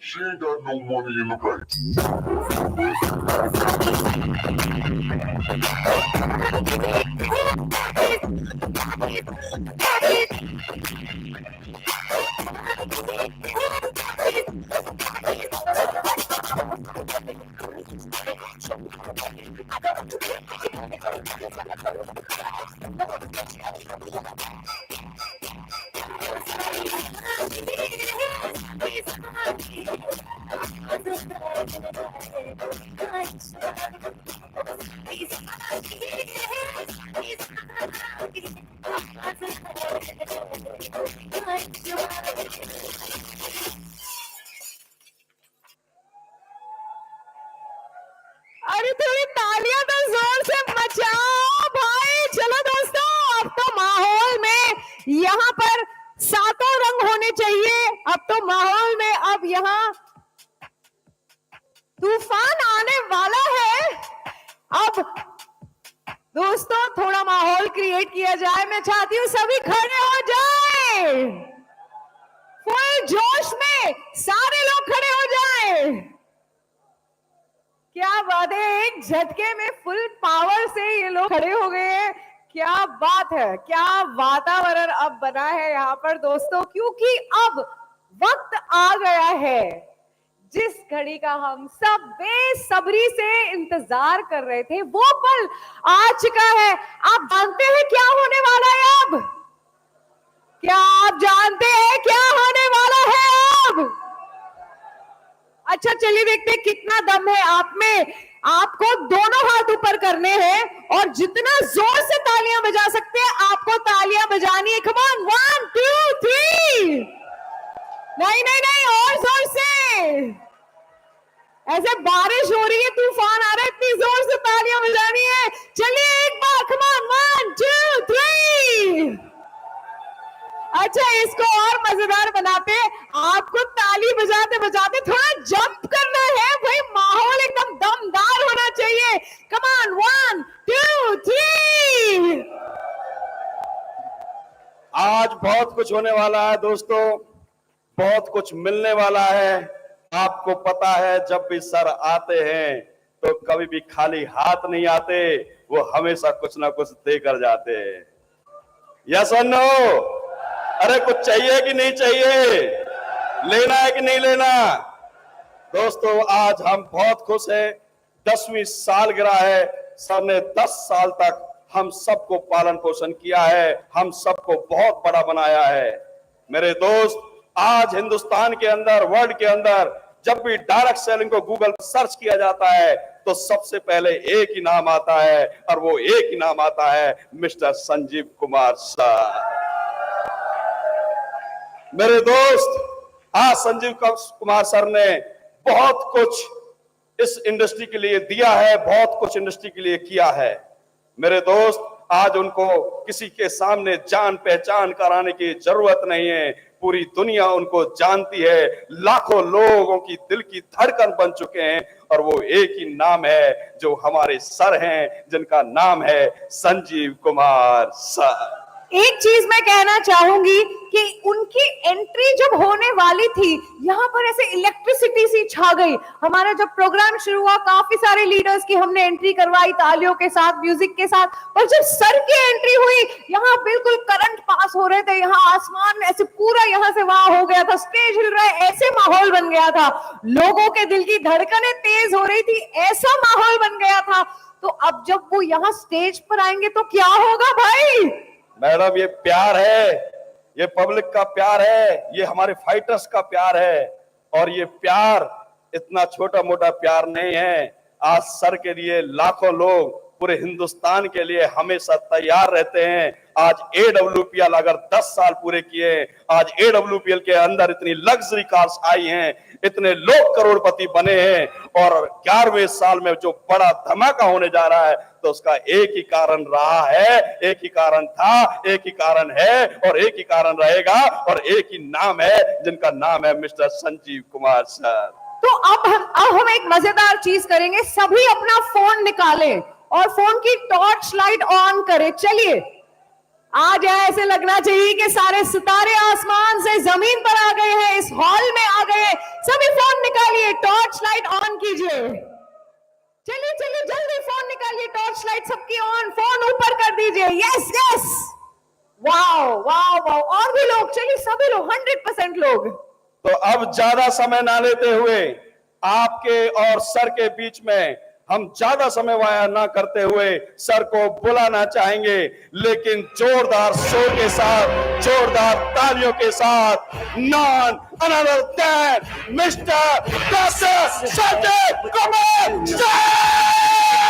She ain't got no money in the bank. अरे थोड़ी तालियां तो जोर से मचाओ भाई। चलो दोस्तों, अब तो माहौल में यहाँ पर सातों रंग होने चाहिए। अब तो माहौल में अब यहाँ तूफान आने वाला है। अब दोस्तों थोड़ा माहौल क्रिएट किया जाए। मैं चाहती हूँ सभी खड़े हो जाए, फुल जोश में सारे लोग खड़े हो जाए। क्या बात है, एक झटके में फुल पावर से ये लोग खड़े हो गए हैं। क्या बात है, क्या वातावरण अब बना है यहाँ पर दोस्तों, क्योंकि अब वक्त आ गया है जिस घड़ी का हम सब बेसब्री से इंतजार कर रहे थे, वो पल आ चुका है। आप जानते हैं क्या होने वाला है अब? क्या आप जानते हैं क्या होने वाला है अब? अच्छा चलिए देखते हैं कितना दम है आप में। आपको दोनों हाथ ऊपर करने हैं और जितना जोर से तालियां बजा सकते हैं आपको तालियां बजानी है। Come on, 1 2 3। नहीं नहीं नहीं, और जोर से, ऐसे बारिश हो रही है, तूफान आ रहा है, इतनी जोर से तालियां बजानी है। चलिए एक बार, कम ऑन, 1 2 3। अच्छा, इसको और मजेदार बनाते, आपको ताली बजाते बजाते थोड़ा जंप करना है भाई, माहौल एकदम दमदार होना चाहिए। Come on, 1 2 3। आज बहुत कुछ होने वाला है दोस्तों, बहुत कुछ मिलने वाला है। आपको पता है जब भी सर आते हैं तो कभी भी खाली हाथ नहीं आते, वो हमेशा कुछ ना कुछ देकर जाते हैं। यस और नो? अरे कुछ चाहिए कि नहीं चाहिए? लेना है कि नहीं लेना? दोस्तों आज हम बहुत खुश हैं, 10वीं सालगिरह है। सर ने 10 साल तक हम सबको पालन पोषण किया है, हम सबको बहुत बड़ा बनाया है। मेरे दोस्त, आज हिंदुस्तान के अंदर, वर्ल्ड के अंदर जब भी डायरेक्ट सेलिंग को गूगल पर सर्च किया जाता है तो सबसे पहले एक ही नाम आता है, और वो एक ही नाम आता है, मिस्टर संजीव कुमार सर। मेरे दोस्त, आज संजीव कुमार सर ने बहुत कुछ इस इंडस्ट्री के लिए दिया है, बहुत कुछ इंडस्ट्री के लिए किया है। मेरे दोस्त, आज उनको किसी के सामने जान पहचान कराने की जरूरत नहीं है, पूरी दुनिया उनको जानती है, लाखों लोगों की दिल की धड़कन बन चुके हैं, और वो एक ही नाम है जो हमारे सर हैं, जिनका नाम है संजीव कुमार सर। एक चीज मैं कहना चाहूंगी कि उनकी एंट्री जब होने वाली थी, यहाँ पर ऐसे इलेक्ट्रिसिटी सी छा गई। हमारा जब प्रोग्राम शुरू हुआ, काफी सारे लीडर्स की हमने एंट्री करवाई तालियों के साथ, म्यूजिक के साथ, और जब सर की एंट्री हुई, यहाँ बिल्कुल करंट पास हो रहे थे, यहाँ आसमान ऐसे पूरा यहाँ से वहां हो गया था, स्टेज हिल रहा है, ऐसे माहौल बन गया था, लोगों के दिल की धड़कनें तेज हो रही थी, ऐसा माहौल बन गया था। तो अब जब वो यहाँ स्टेज पर आएंगे तो क्या होगा भाई? मैडम, ये प्यार है, ये पब्लिक का प्यार है, ये हमारे फाइटर्स का प्यार है, और ये प्यार इतना छोटा मोटा प्यार नहीं है। आज सर के लिए लाखों लोग पूरे हिंदुस्तान के लिए हमेशा तैयार रहते हैं। आज AWPL अगर 10 साल पूरे किए, आज AWPL के अंदर इतनी लग्जरी कार्स आई हैं, इतने लोग करोड़पति बने हैं, और 11वें साल में जो बड़ा धमाका होने जा रहा है, तो उसका एक ही कारण रहा है, एक ही कारण था, एक ही कारण है, और एक ही कारण रहेगा, और एक ही नाम है, जिनका नाम है मिस्टर संजीव कुमार सर। तो अब हम एक मजेदार चीज करेंगे, सभी अपना फोन निकालें और फोन की टॉर्च लाइट ऑन करें। चलिए, आज ऐसे लगना चाहिए कि सारे सितारे आसमान से जमीन पर आ गए हैं, इस हॉल में आ गए हैं। सभी फोन निकालिए, टॉर्च लाइट ऑन कीजिए। चलिए चलिए, जल्दी फोन निकालिए, टॉर्च लाइट सबकी ऑन, फोन ऊपर कर दीजिए। Yes yes, wow wow wow, और भी लोग, चलिए सभी लोग, 100% लोग। तो अब ज्यादा समय ना लेते हुए, आपके और सर के बीच में हम ज्यादा समय वाया ना करते हुए सर को बुलाना चाहेंगे, लेकिन जोरदार शोर के साथ, जोरदार तालियों के साथ, none other than mister doctor Sanjeev Kumar sir.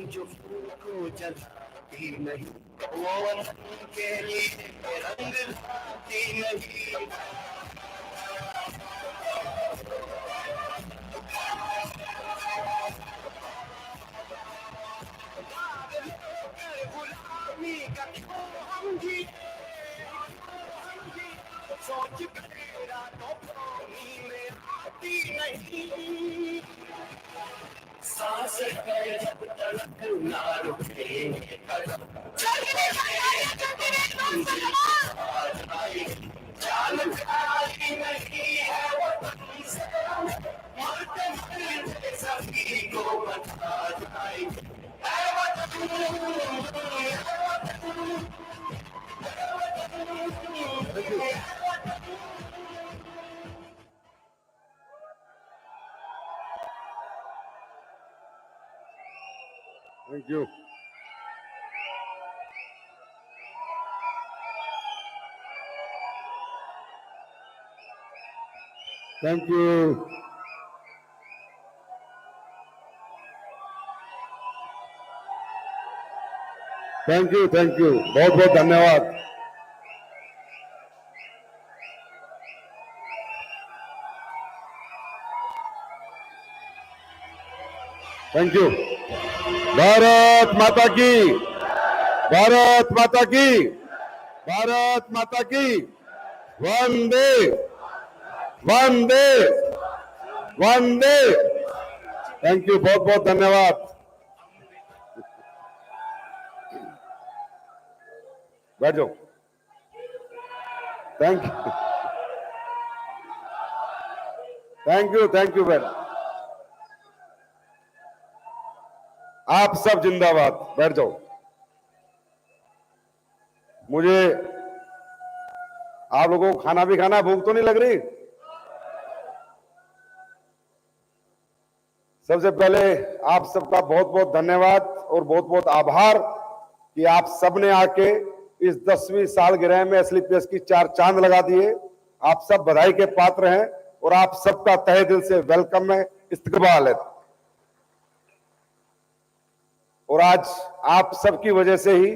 जो फूल को जलाती नहीं, वो के लिए रंग लाती नहीं। गुलामी का क्यों हम जी, सोच मेरा तो पानी में आती नहीं। सांस है जब तक ना रुकेंगे कदम, जानकारी नहीं है वो तुमसे, मरते मरते सभी को बता जाएंगे। Thank you. Thank you. Thank you. Thank you. बहुत बहुत धन्यवाद. Thank you. भारत माता की, भारत माता की, भारत माता की. वंदे, वंदे, वंदे. Thank you. बहुत बहुत धन्यवाद. बैठ जाओ. Thank you. Thank you madam. आप सब जिंदाबाद. बैठ जाओ. मुझे आप लोगों को खाना भी खाना, भूख तो नहीं लग रही? सबसे पहले आप सबका बहुत बहुत धन्यवाद और बहुत बहुत आभार कि आप सबने आके इस 10वीं सालगिरह में एसलीपीएस की 4 चांद लगा दिए. आप सब बधाई के पात्र हैं और आप सबका तहे दिल से वेलकम है, इस्तकबाल है. और आज आप सबकी वजह से ही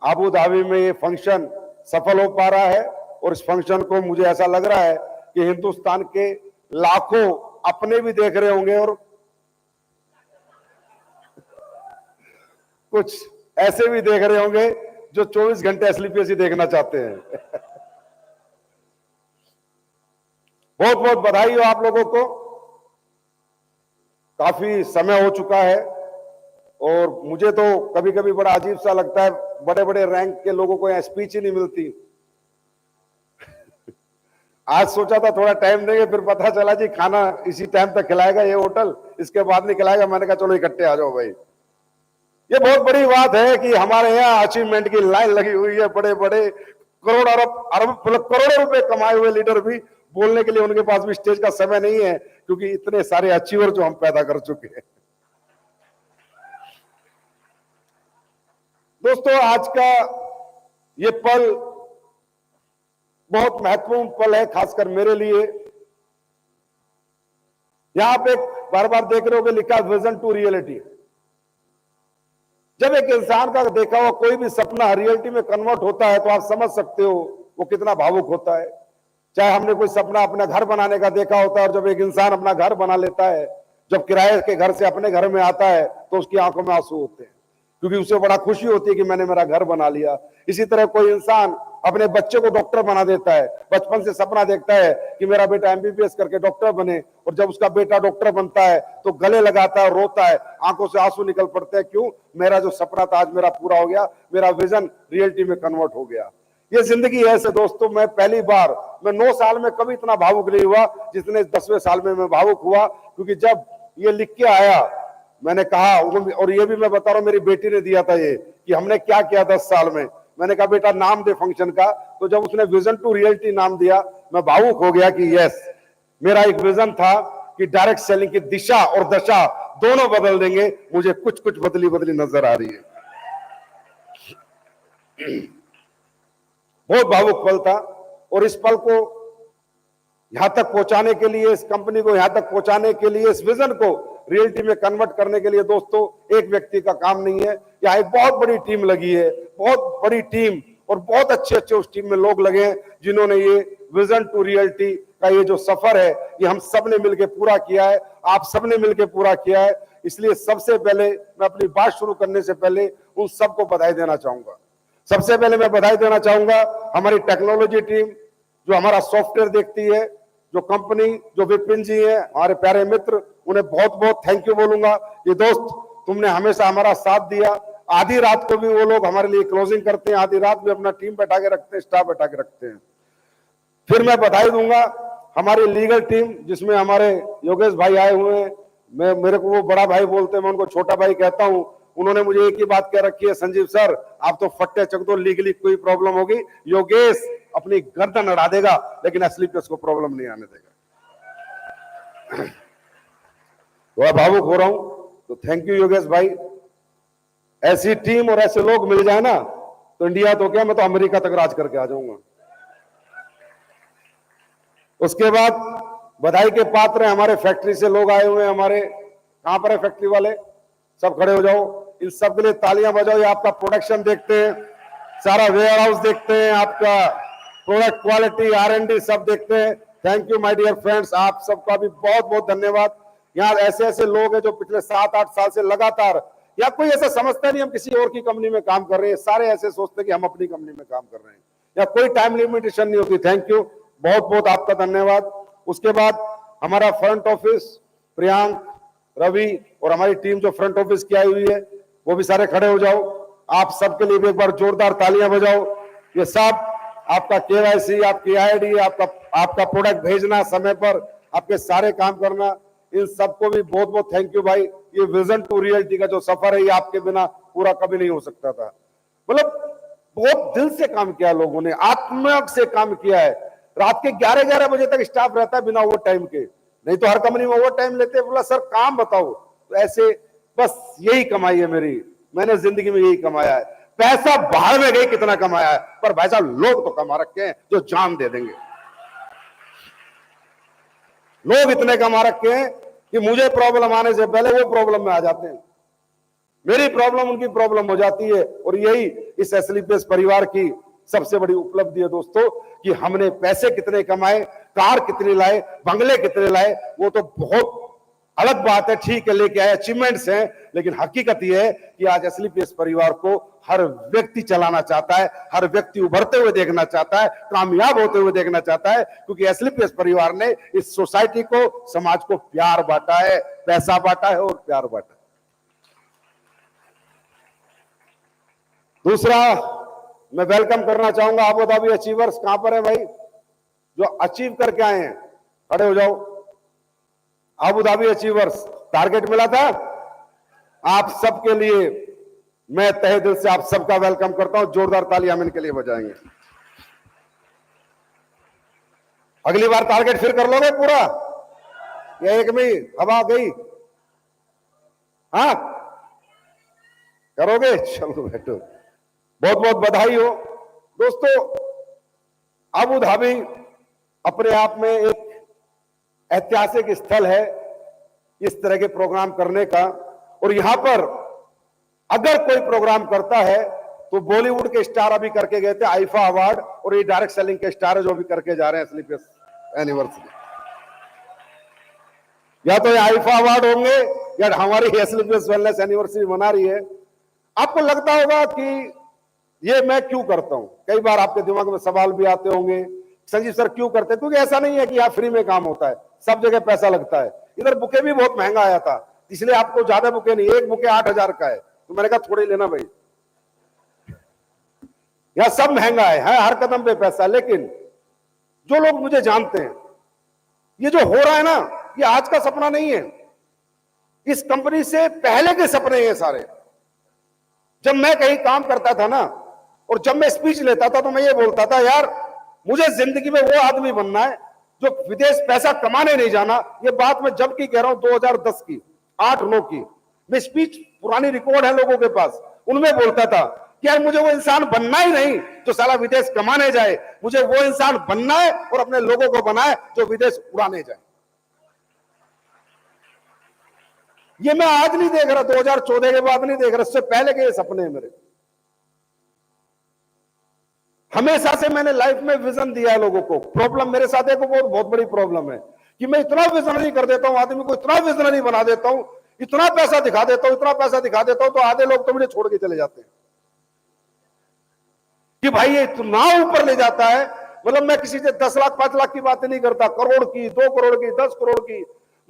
अबू धाबी में ये फंक्शन सफल हो पा रहा है. और इस फंक्शन को मुझे ऐसा लग रहा है कि हिंदुस्तान के लाखों अपने भी देख रहे होंगे और कुछ ऐसे भी देख रहे होंगे जो 24 घंटे एसलीपीएस ही देखना चाहते हैं. बहुत बहुत बधाई हो आप लोगों को. काफी समय हो चुका है और मुझे तो कभी कभी बड़ा अजीब सा लगता है, बड़े बड़े रैंक के लोगों को यहाँ स्पीच ही नहीं मिलती. आज सोचा था थोड़ा टाइम देंगे, फिर पता चला जी खाना इसी टाइम तक खिलाएगा ये होटल, इसके बाद नहीं खिलाएगा. मैंने कहा चलो इकट्ठे आ जाओ भाई. ये बहुत बड़ी बात है कि हमारे यहाँ अचीवमेंट की लाइन लगी हुई है. बड़े बड़े करोड़ अरब करोड़ों रुपए कमाए हुए लीडर भी बोलने के लिए उनके पास भी स्टेज का समय नहीं है, क्योंकि इतने सारे अचीवर जो हम पैदा कर चुके हैं. दोस्तों, आज का ये पल बहुत महत्वपूर्ण पल है, खासकर मेरे लिए. यहां पे बार बार देख रहे होगे लिखा विजन टू रियलिटी. जब एक इंसान का देखा हुआ कोई भी सपना रियलिटी में कन्वर्ट होता है तो आप समझ सकते हो वो कितना भावुक होता है. चाहे हमने कोई सपना अपना घर बनाने का देखा होता है, और जब एक इंसान अपना घर बना लेता है, जब किराए के घर से अपने घर में आता है तो उसकी आंखों में आंसू होते हैं, क्योंकि उसे बड़ा खुशी होती है कि मैंने मेरा घर बना लिया. इसी तरह कोई इंसान अपने बच्चे को डॉक्टर बना देता है, बचपन से सपना देखता है कि मेरा बेटा एमबीबीएस करके डॉक्टर बने, और जब उसका बेटा डॉक्टर बनता है तो गले लगाता है, रोता है, आंखों से आंसू निकल पड़ते हैं. क्यों? मेरा जो सपना था आज मेरा पूरा हो गया, मेरा विजन रियलिटी में कन्वर्ट हो गया. ये जिंदगी है ऐसे दोस्तों. मैं पहली बार, मैं 9 साल में कभी इतना भावुक नहीं हुआ जितने 10वें साल में मैं भावुक हुआ, क्योंकि जब ये लिख के आया मैंने कहा, और ये भी मैं बता रहा हूं मेरी बेटी ने दिया था ये, कि हमने क्या किया 10 साल में. मैंने कहा बेटा नाम दे फंक्शन का, तो जब उसने विजन टू रियलिटी नाम दिया मैं भावुक हो गया कि यस, मेरा एक विजन था कि डायरेक्ट सेलिंग की दिशा और दशा दोनों बदल देंगे. मुझे कुछ कुछ बदली बदली नजर आ रही है. बहुत भावुक पल था, और इस पल को यहां तक पहुंचाने के लिए, इस कंपनी को यहां तक पहुंचाने के लिए, इस विजन को रियलिटी में कन्वर्ट करने के लिए दोस्तों एक व्यक्ति का काम नहीं है. यहाँ एक बहुत बड़ी टीम लगी है, बहुत बड़ी टीम, और बहुत अच्छे अच्छे उस टीम में लोग लगे हैं जिन्होंने ये विजन टू रियलिटी का ये जो सफर है ये हम सब ने मिलकर पूरा किया है, आप सबने मिलकर पूरा किया है. इसलिए सबसे पहले मैं अपनी बात शुरू करने से पहले उन सबको बधाई देना चाहूंगा. सबसे पहले मैं बधाई देना चाहूंगा हमारी टेक्नोलॉजी टीम जो हमारा सॉफ्टवेयर देखती है, जो कंपनी, जो विपिन जी है हमारे प्यारे मित्र, उन्हें बहुत बहुत थैंक यू बोलूंगा. ये दोस्त तुमने हमेशा हमारा साथ दिया. आधी रात को भी वो लोग हमारे लिए क्लोजिंग करते हैं, आधी रात भी अपना टीम बैठा के रखते हैं, स्टाफ बैठा के रखते हैं. फिर मैं बधाई दूंगा हमारी लीगल टीम जिसमें हमारे योगेश भाई आए हुए हैं. मेरे को वो बड़ा भाई बोलते हैं, मैं उनको छोटा भाई कहता हूं. उन्होंने मुझे एक ही बात कह रखी है, संजीव सर आप तो फट्टे चक दो, लीगली कोई प्रॉब्लम होगी योगेश अपनी गर्दन अड़ा देगा, लेकिन एसलीपीएस को प्रॉब्लम नहीं आने देगा। थोड़ा भावुक हो रहा हूं, तो थैंक यू योगेश भाई। ऐसी टीम और ऐसे लोग मिल जाए ना तो इंडिया तो क्या, मैं तो अमेरिका तक राज करके आ जाऊंगा। उसके बाद बधाई के पात्र हैं हमारे फैक्ट्री से लोग आए हुए हैं हमारे। कहां पर है फैक्ट्री वाले? सब खड़े हो जाओ, इन सब के लिए तालियां बजाओ। ये आपका प्रोडक्शन देखते हैं, सारा वेयर हाउस देखते हैं, आपका प्रोडक्ट क्वालिटी R&D सब देखते हैं। Thank you my dear friends, आप सबका भी बहुत बहुत धन्यवाद। यहाँ ऐसे ऐसे लोग हैं जो पिछले 7-8 साल से लगातार, या कोई ऐसा समझता नहीं हम किसी और की कंपनी में काम कर रहे हैं, सारे ऐसे सोचते कि हम अपनी कंपनी में काम कर रहे हैं, या कोई टाइम लिमिटेशन नहीं होती। थैंक यू, बहुत बहुत आपका धन्यवाद। उसके बाद हमारा फ्रंट ऑफिस, प्रियांक, रवि और हमारी टीम जो फ्रंट ऑफिस की आई हुई है, वो भी सारे खड़े हो जाओ। आप सबके लिए भी एक बार जोरदार तालियां बजाओ। ये सब आपका KYC, आपकी ID, आपका प्रोडक्ट भेजना समय पर, आपके सारे काम करना, इन सबको भी बहुत बहुत थैंक यू भाई। ये विजन टू रियलिटी का जो सफर है, ये आपके बिना पूरा कभी नहीं हो सकता था। मतलब बहुत दिल से काम किया लोगों ने, आत्मा से काम किया है। रात के 11-11 बजे तक स्टाफ रहता है बिना ओवर टाइम के, नहीं तो हर कंपनी में ओवर टाइम लेते हैं। बोला सर काम बताओ, तो ऐसे बस यही कमाई है मेरी, मैंने जिंदगी में यही कमाया है। पैसा बाहर में गई कितना कमाया है, पर भाई साहब लोग तो कमा रखे हैं जो जान दे देंगे। लोग इतने कमा रखे हैं कि मुझे प्रॉब्लम आने से पहले वो प्रॉब्लम में आ जाते हैं, मेरी प्रॉब्लम उनकी प्रॉब्लम हो जाती है। और यही इस एसलीपीएस परिवार की सबसे बड़ी उपलब्धि है दोस्तों, कि हमने पैसे कितने कमाए, कार कितनी लाए, बंगले कितने लाए, वो तो बहुत अलग बात है, ठीक है लेके आए, अचीवमेंट्स हैं। लेकिन हकीकत यह है कि आज एसलीपीएस परिवार को हर व्यक्ति चलाना चाहता है, हर व्यक्ति उभरते हुए देखना चाहता है, कामयाब होते हुए देखना चाहता है, क्योंकि एसलीपीएस परिवार ने इस सोसाइटी को, समाज को प्यार बांटा है, पैसा बांटा है और प्यार बांटा है। दूसरा, मैं वेलकम करना चाहूंगा अबू धाबी अचीवर्स। कहां पर है भाई जो अचीव करके आए हैं? खड़े हो जाओ। अबू धाबी अचीवर्स, टारगेट मिला था आप सबके लिए, मैं तहे दिल से आप सबका वेलकम करता हूं। जोरदार तालियां हम इनके लिए बजाएंगे। अगली बार टारगेट फिर कर लोगे पूरा, या एक में हवा गई? हाँ करोगे? चलो बैठो, बहुत बहुत बधाई हो दोस्तों। अबू धाबी अपने आप में एक ऐतिहासिक स्थल है इस तरह के प्रोग्राम करने का। और यहां पर अगर कोई प्रोग्राम करता है तो बॉलीवुड के स्टार अभी करके गए थे आईफा अवार्ड, और ये डायरेक्ट सेलिंग के स्टार है जो भी करके जा रहे हैं एसलीपीएस एनिवर्सरी। या तो ये आईफा अवार्ड होंगे या हमारी एसलीपीएस वेलनेस एनिवर्सरी मना रही है। आपको लगता होगा कि ये मैं क्यों करता हूं, कई बार आपके दिमाग में सवाल भी आते होंगे, संजीव सर क्यों करते हैं? क्योंकि ऐसा नहीं है कि यहाँ फ्री में काम होता है, सब जगह पैसा लगता है। इधर बुके भी बहुत महंगा आया था, इसलिए आपको ज्यादा बुके नहीं, एक बुके 8,000 का है, तो मैंने कहा थोड़े लेना भाई, यह सब महंगा है, हर कदम पे पैसा। लेकिन जो लोग मुझे जानते हैं, ये जो हो रहा है ना, ये आज का सपना नहीं है, इस कंपनी से पहले के सपने हैं सारे। जब मैं कहीं काम करता था ना, और जब मैं स्पीच लेता था, तो मैं ये बोलता था यार मुझे जिंदगी में वो आदमी बनना है जो विदेश पैसा कमाने नहीं जाना। ये बात मैं जब की कह रहा हूं 2010 की, 8-9 की। मैं स्पीच, पुरानी रिकॉर्ड है लोगों के पास, उनमें बोलता था कि यार मुझे वो इंसान बनना ही नहीं जो साला विदेश कमाने जाए, मुझे वो इंसान बनना है और अपने लोगों को बनाए जो विदेश उड़ाने जाए। ये मैं आज नहीं देख रहा, 2014 के बाद नहीं देख रहा, इससे पहले के ये सपने हैं मेरे। हमेशा से मैंने लाइफ में विजन दिया है लोगों को। प्रॉब्लम मेरे साथ एक बहुत बड़ी प्रॉब्लम है कि मैं इतना विजनरी कर देता हूं, आदमी को इतना विजनरी बना देता हूं, इतना पैसा दिखा देता हूं, इतना पैसा दिखा देता हूं, तो आधे लोग तो मुझे छोड़ के चले जाते हैं कि भाई ये इतना ऊपर ले जाता है। मतलब मैं किसी से 10 लाख 5 लाख की बातें नहीं करता, करोड़ की, 2 करोड़ की, 10 करोड़ की।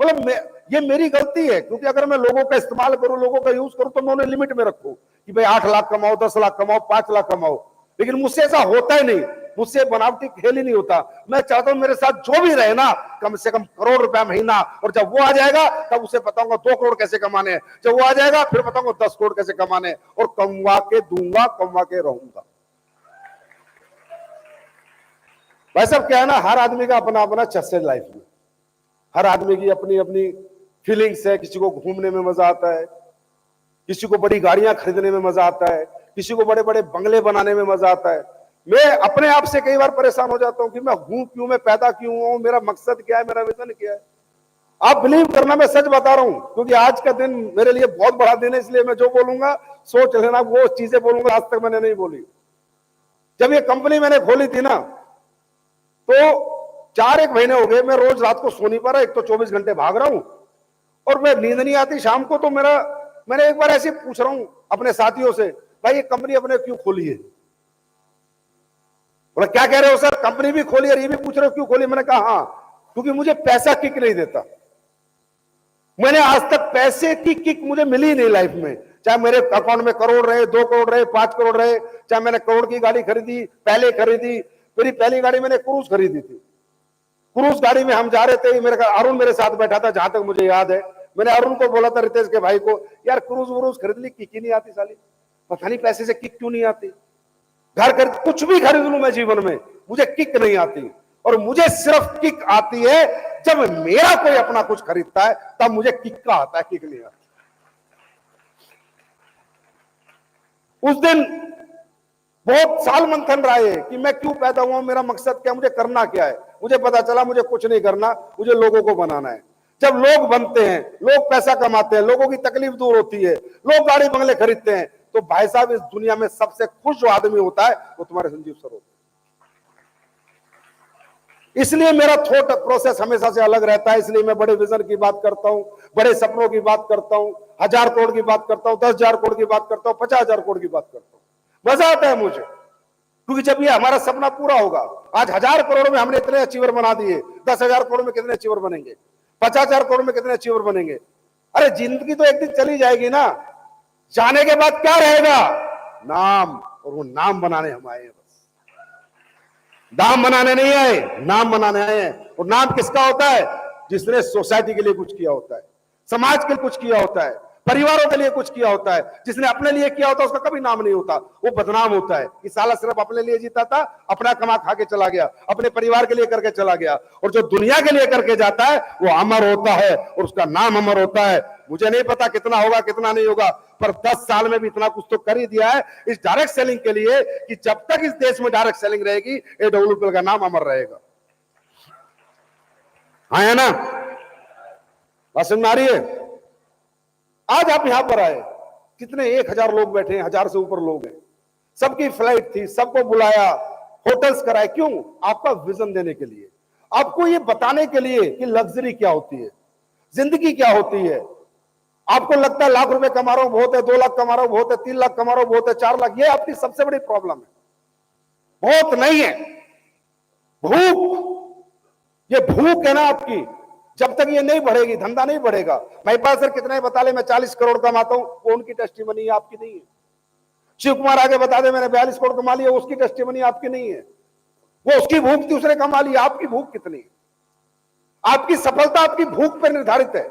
मतलब ये मेरी गलती है, क्योंकि अगर मैं लोगों का इस्तेमाल करूं, लोगों का यूज करूं, तो मैं उन्हें लिमिट में रखूं कि भाई 8 लाख कमाओ, 10 लाख कमाओ, 5 लाख कमाओ। लेकिन मुझसे ऐसा होता ही नहीं, मुझसे बनावटी खेल ही नहीं होता। मैं चाहता हूं मेरे साथ जो भी रहे ना, कम से कम करोड़ रुपया महीना, और जब वो आ जाएगा तब उसे बताऊंगा 2 करोड़ कैसे कमाने हैं, जब वो आ जाएगा फिर बताऊंगा 10 करोड़ कैसे कमाने हैं, और कमवा के दूंगा, कमवा के रहूंगा। भाई साहब क्या है ना, हर आदमी का अपना अपना चस्स है लाइफ में, हर आदमी की अपनी अपनी फीलिंग्स है। किसी को घूमने में मजा आता है, किसी को बड़ी गाड़ियां खरीदने में मजा आता है, किसी को बड़े बड़े बंगले बनाने में मजा आता है। मैं अपने आप से कई बार परेशान हो जाता हूं कि मैं हूं क्यों, मैं पैदा क्यों हूं, मेरा मकसद क्या है, मेरा विजन क्या है। आप बिलीव करना, मैं सच बता रहा हूं, क्योंकि आज का दिन मेरे लिए बहुत बड़ा दिन है, इसलिए मैं जो बोलूंगा सोच लेना, वो चीजें बोलूंगा आज तक मैंने नहीं बोली। जब ये कंपनी मैंने खोली थी ना, तो 4-1 महीने हो गए, मैं रोज रात को सो नहीं पा रहा। एक तो 24 घंटे भाग रहा हूं और मैं नींद नहीं आती शाम को। तो मैंने एक बार ऐसे पूछ रहा हूं अपने साथियों से, भाई ये कंपनी अपने क्यों खोली है? बोला क्या कह रहे हो सर, कंपनी भी खोली और ये भी पूछ रहे हो क्यों खोली? मैंने कहा हाँ, क्योंकि मुझे पैसा किक नहीं देता। मैंने आज तक पैसे की किक मुझे मिली नहीं लाइफ में, चाहे मेरे अकाउंट में करोड़ रहे, 2 करोड़ रहे, 5 करोड़ रहे, चाहे मैंने करोड़ की गाड़ी खरीदी, पहले खरीदी। मेरी पहली गाड़ी मैंने क्रूज खरीदी थी। क्रूज गाड़ी में हम जा रहे थे, अरुण मेरे साथ बैठा था, जहां तक मुझे याद है। मैंने अरुण को बोला था, रितेश के भाई को, यार क्रूज व्रूज खरीद ली, किक ही नहीं आती साली, पता नहीं पैसे से किक क्यों नहीं आती। घर खरीद, कुछ भी खरीद लूं मैं जीवन में, मुझे किक नहीं आती। और मुझे सिर्फ किक आती है जब मेरा कोई अपना कुछ खरीदता है, तब मुझे किक का आता है, किक नहीं आता। उस दिन बहुत साल मंथन रहा है कि मैं क्यों पैदा हुआ, मेरा मकसद क्या, मुझे करना क्या है। मुझे पता चला मुझे कुछ नहीं करना, मुझे लोगों को बनाना है। जब लोग बनते हैं, लोग पैसा कमाते हैं, लोगों की तकलीफ दूर होती है, लोग गाड़ी बंगले खरीदते हैं, तो भाई साहब इस दुनिया में सबसे खुश जो आदमी होता है वो तुम्हारे संजीव सर होते हैं। इसलिए मेरा थॉट प्रोसेस हमेशा से अलग रहता है। इसलिए मैं बड़े विजन की बात करता हूं, बड़े सपनों की बात करता हूं, 1000 करोड़ की बात करता हूं, 10,000 करोड़ की बात करता हूं, 50,000 करोड़ की बात करता हूं। मजा आता है मुझे, क्योंकि जब ये हमारा सपना पूरा होगा, आज 1000 करोड़ में हमने इतने अचीवर बना दिए, 10,000 करोड़ में कितने अचीवर बनेंगे, 50,000 करोड़ में कितने अचीवर बनेंगे। अरे जिंदगी तो एक दिन चली जाएगी ना, जाने के बाद क्या रहेगा? नाम। और वो नाम बनाने हम आए हैं, बस नाम बनाने नहीं आए, नाम बनाने आए हैं। और नाम किसका होता है? जिसने सोसाइटी के लिए कुछ किया होता है, समाज के लिए कुछ किया होता है, परिवारों के लिए कुछ किया होता है। जिसने अपने लिए किया होता है उसका कभी नाम नहीं होता, वो बदनाम होता है कि साला सिर्फ अपने लिए जीता था, अपना कमा खा के चला गया, अपने परिवार के लिए करके चला गया। और जो दुनिया के लिए करके जाता है वो अमर होता है और उसका नाम अमर होता है। मुझे नहीं पता कितना होगा कितना नहीं होगा, पर 10 साल में भी इतना कुछ तो कर ही दिया है इस डायरेक्ट सेलिंग के लिए कि जब तक इस देश में डायरेक्ट सेलिंग रहेगी, AWPL का नाम अमर रहेगा। हाँ है ना, बात समझ में आ रही है? आज आप यहां पर आए, कितने 1000 लोग बैठे हैं, 1000 से ऊपर लोग हैं, सबकी फ्लाइट थी, सबको बुलाया, होटल्स कराए, क्यों? आपका विजन देने के लिए, आपको ये बताने के लिए कि लग्जरी क्या होती है, जिंदगी क्या होती है। आपको लगता है लाख रुपए कमा रहा हूं बहुत है, 2 लाख कमा रहा हूं बहुत है, 3 लाख कमा रहा हूं बहुत है, 4 लाख, ये आपकी सबसे बड़ी प्रॉब्लम है। बहुत नहीं है, भूख, ये भूख है ना आपकी, जब तक ये नहीं बढ़ेगी धंधा नहीं बढ़ेगा। महिपाल सर कितने बता ले मैं 40 करोड़ कमाता हूं, वो उनकी टेस्टिमनी है, आपकी नहीं है। शिव कुमार आगे बता दे मैंने 42 करोड़ कमा लिया, उसकी टेस्टिमनी आपकी नहीं है। वो उसकी भूख थी, उसने कमा लिया, आपकी भूख कितनी है? आपकी सफलता आपकी भूख पर निर्धारित है,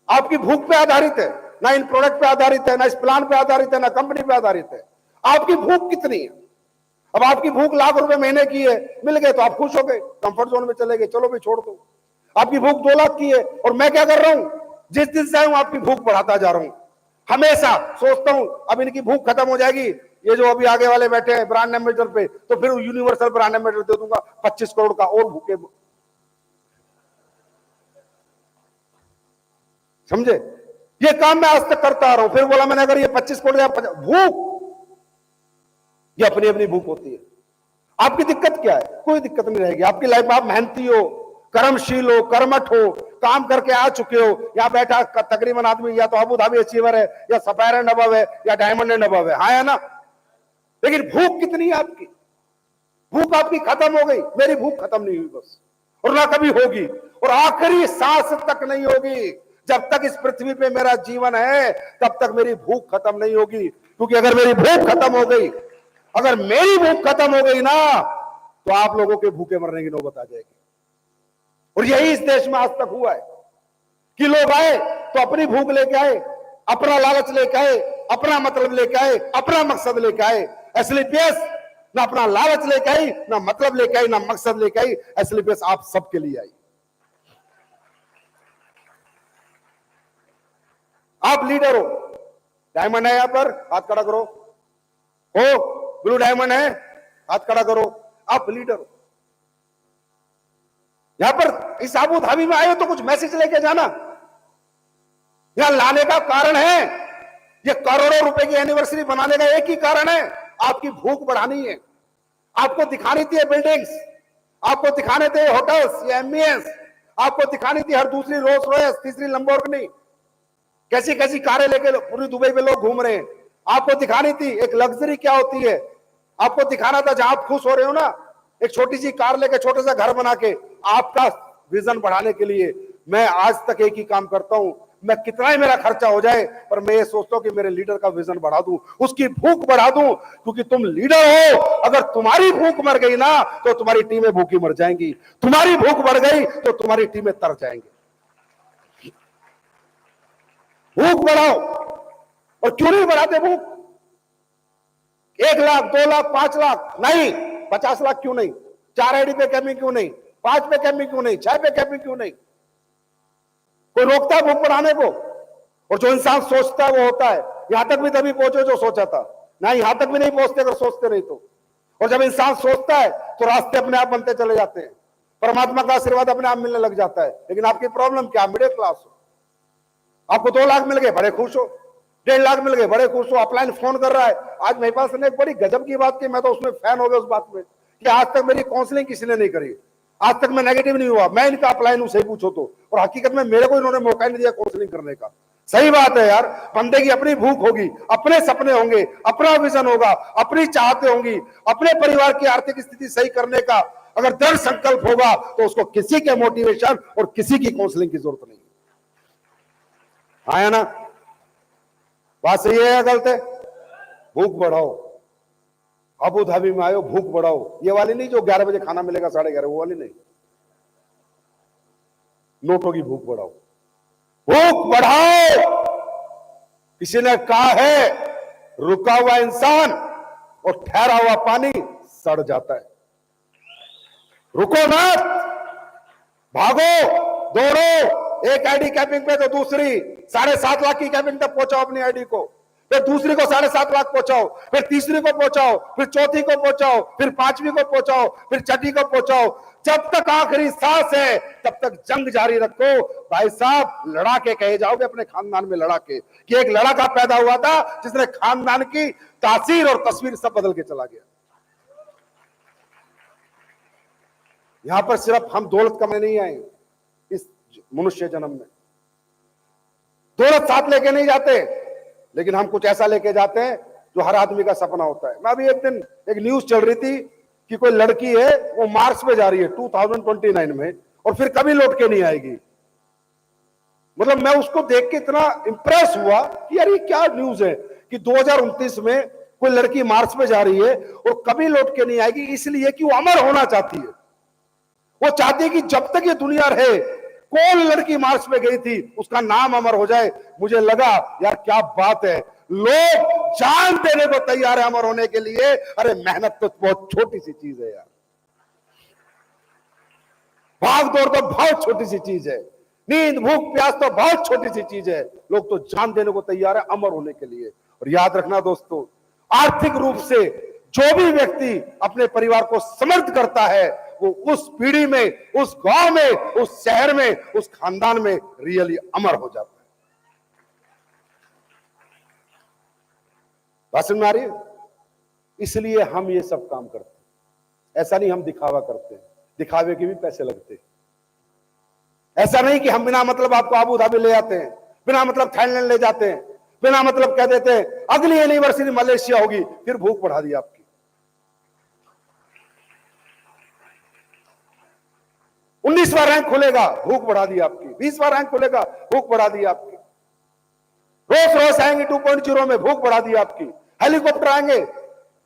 आपकी भूख पे आधारित है, ना इन प्रोडक्ट पे आधारित है, ना इस प्लान पे आधारित है, ना कंपनी पे आधारित है। आपकी भूख कितनी है? अब आपकी भूख लाख रुपए महीने की है, मिल गए तो आप खुश हो गए, कंफर्ट जोन में चले गए, चलो भाई छोड़ दो। आपकी भूख 2 लाख की है और मैं क्या कर रहा हूं, जिस दिन से आया हूं आपकी भूख बढ़ाता जा रहा हूं। हमेशा सोचता हूं अब इनकी भूख खत्म हो जाएगी, ये जो अभी आगे वाले बैठे हैं ब्रांड एम्बेसडर पे, तो फिर यूनिवर्सल ब्रांड एम्बेसडर दे दूंगा 25 करोड़ का, और भूखे। समझे? ये काम मैं आज तक करता आ रहा हूं। फिर बोला मैंने अगर ये 25 करोड़ या भूख, ये अपनी अपनी भूख होती है। आपकी दिक्कत क्या है? कोई दिक्कत नहीं रहेगी आपकी लाइफ में। आप मेहनती हो, कर्मशील हो, कर्मठ हो, काम करके आ चुके हो। यहां बैठा तकरीबन आदमी या तो अबू धाबी अचीवर है, या सफायर एंड अबव है, या डायमंड एंड अबव है, हाँ है ना? लेकिन भूख कितनी है आपकी? भूख आपकी खत्म हो गई, मेरी भूख खत्म नहीं हुई बस, और ना कभी होगी, और आखिरी सांस तक नहीं होगी। जब तक इस पृथ्वी पे मेरा जीवन है तब तक मेरी भूख खत्म नहीं होगी। क्योंकि अगर मेरी भूख खत्म हो गई, अगर मेरी भूख खत्म हो गई ना, तो आप लोगों के भूखे मरने की नौबत आ जाएगी। और यही इस देश में आज तक हुआ है कि लोग आए तो अपनी भूख लेके आए, अपना लालच लेके आए, अपना मतलब लेके आए, अपना मकसद लेके आए। एसलीपीएस ना अपना लालच लेके आई, ना मतलब लेके आई, ना मकसद लेके आई, एसएलपीएस आप सबके लिए आई। आप लीडर हो। डायमंड है यहां पर, हाथ खड़ा करो। हो ब्लू डायमंड है, हाथ खड़ा करो। आप लीडर हो। यहां पर इस आबू धाबी में आए हो तो कुछ मैसेज लेके जाना। यहां लाने का कारण है, ये करोड़ों रुपए की एनिवर्सरी बनाने का एक ही कारण है, आपकी भूख बढ़ानी है। आपको दिखानी थी बिल्डिंग्स, आपको दिखाने थे होटल्स, ये एमबीएस, आपको दिखानी थी हर दूसरी रोल्स रॉयस, तीसरी लंबोर्गिनी, कैसी कैसी कारें लेके पूरी दुबई में लोग घूम रहे हैं। आपको दिखानी थी एक लग्जरी क्या होती है। आपको दिखाना था जहां आप खुश हो रहे हो ना, एक छोटी सी कार लेके छोटा सा घर बना के। आपका विजन बढ़ाने के लिए मैं आज तक एक ही काम करता हूं, मैं कितना ही मेरा खर्चा हो जाए, पर मैं ये सोचता हूं कि मेरे लीडर का विजन बढ़ा दूं, उसकी भूख बढ़ा दूं। क्योंकि तुम लीडर हो, अगर तुम्हारी भूख मर गई ना तो तुम्हारी टीमें भूखी मर जाएंगी, तुम्हारी भूख बढ़ गई तो तुम्हारी टीमें तर जाएंगी। भूख बढ़ाओ। और क्यों नहीं बढ़ाते भूख? 1 लाख, 2 लाख, 5 लाख नहीं, 50 लाख क्यों नहीं? 4 आईडी पे कैंपिंग क्यों नहीं? 5 पे कैंपिंग क्यों नहीं? 6 पे कैंपिंग क्यों नहीं? कोई रोकता है भूख बढ़ाने को? और जो इंसान सोचता है वो होता है। यहां तक भी तभी पहुंचे जो सोचा था ना, यहां तक भी नहीं पहुंचते अगर सोचते नहीं तो। और जब इंसान सोचता है तो रास्ते अपने आप बनते चले जाते हैं, परमात्मा का आशीर्वाद अपने आप मिलने लग जाता है। लेकिन आपकी प्रॉब्लम क्या? मिडिल क्लास हो। आपको 2 लाख मिल गए, बड़े खुश हो। 1.5 लाख मिल गए, बड़े खुश हो। अपलाइन फोन कर रहा है। आज मेरे पास ने एक बड़ी गजब की बात की, मैं तो उसमें फैन हो गया उस बात में, कि आज तक मेरी काउंसलिंग किसी ने नहीं करी, आज तक मैं नेगेटिव नहीं हुआ। मैं इनका अपलाइन हूं, सही पूछो तो। और हकीकत में मेरे को इन्होंने मौका नहीं दिया काउंसलिंग करने का। सही बात है यार, बंदे की अपनी भूख होगी, अपने सपने होंगे, अपना विजन होगा, अपनी चाहते होंगी, अपने परिवार की आर्थिक स्थिति सही करने का अगर दृढ़ संकल्प होगा तो उसको किसी के मोटिवेशन और किसी की काउंसलिंग की जरूरत नहीं। आया ना? बात सही है या गलत है? भूख बढ़ाओ। अबू धाबी में आयो, भूख बढ़ाओ। ये वाली नहीं जो 11 बजे खाना मिलेगा 11:30, वो वाली नहीं। नोटों की भूख बढ़ाओ। भूख बढ़ाओ। किसी ने कहा है रुका हुआ इंसान और ठहरा हुआ पानी सड़ जाता है। रुको मत, भागो, दौड़ो। एक आईडी कैंपिंग पे तो दूसरी 7.5 लाख की कैंपिंग तक पहुंचाओ अपनी आईडी को, फिर दूसरी को 7.5 लाख पहुंचाओ, फिर तीसरी को पहुंचाओ, फिर चौथी को पहुंचाओ, फिर 5वीं को पहुंचाओ, फिर छठी को पहुंचाओ। जब तक आखिरी सांस है तब तक जंग जारी रखो। भाई साहब, लड़ा के कहे जाओगे अपने खानदान में, लड़ा के कि एक लड़का पैदा हुआ था जिसने खानदान की तासीर और तस्वीर सब बदल के चला गया। यहां पर सिर्फ हम दौलत कमाने नहीं आए इस मनुष्य जन्म में। दौलत साथ लेके नहीं जाते, लेकिन हम कुछ ऐसा लेके जाते हैं जो हर आदमी का सपना होता है। मैं अभी एक दिन एक न्यूज चल रही थी कि कोई लड़की है वो मार्स पे जा रही है 2029 में, और फिर कभी लौट के नहीं आएगी। मतलब मैं उसको देख के इतना इंप्रेस हुआ कि यार ये क्या न्यूज है कि 2029 में कोई लड़की मार्स पे जा रही है और कभी लौट के नहीं आएगी, इसलिए कि वो अमर होना चाहती है। वो चाहती है कि जब तक ये दुनिया रहे, कौन लड़की मार्स पे गई थी उसका नाम अमर हो जाए। मुझे लगा यार क्या बात है, लोग जान देने को तैयार है अमर होने के लिए। अरे मेहनत तो बहुत छोटी सी चीज है यार, भाग दौड़ तो बहुत छोटी सी चीज है, नींद भूख प्यास तो बहुत छोटी सी चीज है। लोग तो जान देने को तैयार है अमर होने के लिए। और याद रखना दोस्तों, आर्थिक रूप से जो भी व्यक्ति अपने परिवार को समर्थ करता है वो उस पीढ़ी में, उस गांव में, उस शहर में, उस खानदान में रियली अमर हो जाता है। बात समझ में आ रही है? इसलिए हम ये सब काम करते हैं। ऐसा नहीं हम दिखावा करते हैं, दिखावे के भी पैसे लगते हैं। ऐसा नहीं कि हम बिना मतलब आपको अबू धाबी ले जाते हैं, बिना मतलब थाईलैंड ले जाते हैं, बिना मतलब कह देते हैं अगली एनिवर्सरी मलेशिया होगी, फिर भूख बढ़ा दी आपकी। 19वां रैंक खुलेगा, भूख बढ़ा दी आपकी। 20वां रैंक खुलेगा, भूख बढ़ा दी आपकी। रोज रोज आएंगे 2.0 में, भूख बढ़ा दी आपकी। हेलीकॉप्टर आएंगे,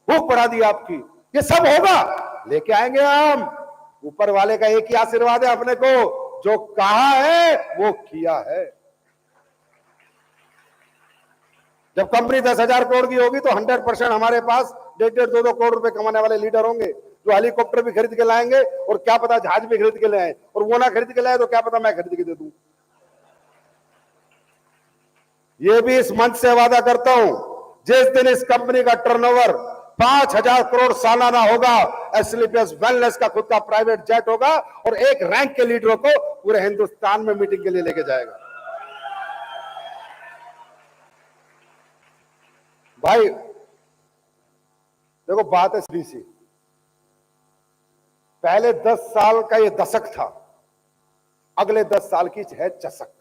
भूख बढ़ा दी आपकी। ये सब होगा, लेके आएंगे हम। ऊपर वाले का एक ही आशीर्वाद है अपने को, जो कहा है वो किया है। जब कंपनी 10,000 करोड़ की होगी तो 100% हमारे पास 1.5-2 करोड़ रुपए कमाने वाले लीडर होंगे, जो हेलीकॉप्टर भी खरीद के लाएंगे और क्या पता जहाज भी खरीद के ले आए, और वो ना खरीद के लाए तो क्या पता मैं खरीद के दे दूं। ये भी इस मंच से वादा करता हूं, जिस दिन इस कंपनी का टर्नओवर 5,000 करोड़ सालाना होगा, एस्क्लेपियस वेलनेस का खुद का प्राइवेट जेट होगा और एक रैंक के लीडरों को पूरे हिंदुस्तान में मीटिंग के लिए लेके जाएगा। भाई देखो, बात है सीधी सी, पहले 10 साल का ये दशक था, अगले 10 साल की है चशक।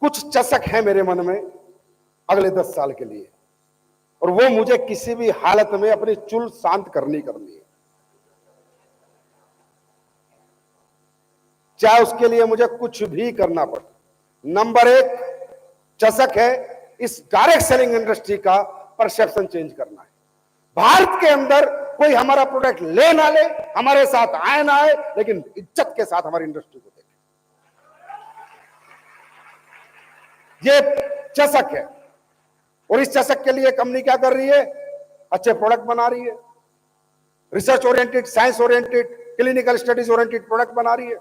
कुछ चशक है मेरे मन में अगले 10 साल के लिए, और वो मुझे किसी भी हालत में अपनी चुल शांत करनी है, चाहे उसके लिए मुझे कुछ भी करना पड़े। नंबर 1 चशक है इस डायरेक्ट सेलिंग इंडस्ट्री का परसेप्शन चेंज करना है। भारत के अंदर कोई हमारा प्रोडक्ट ले ना ले, हमारे साथ आए ना आए, लेकिन इज्जत के साथ हमारी इंडस्ट्री को देखे, ये चशक है। और इस चशक के लिए कंपनी क्या कर रही है? अच्छे प्रोडक्ट बना रही है, research oriented, science oriented, clinical studies oriented product बना रही है।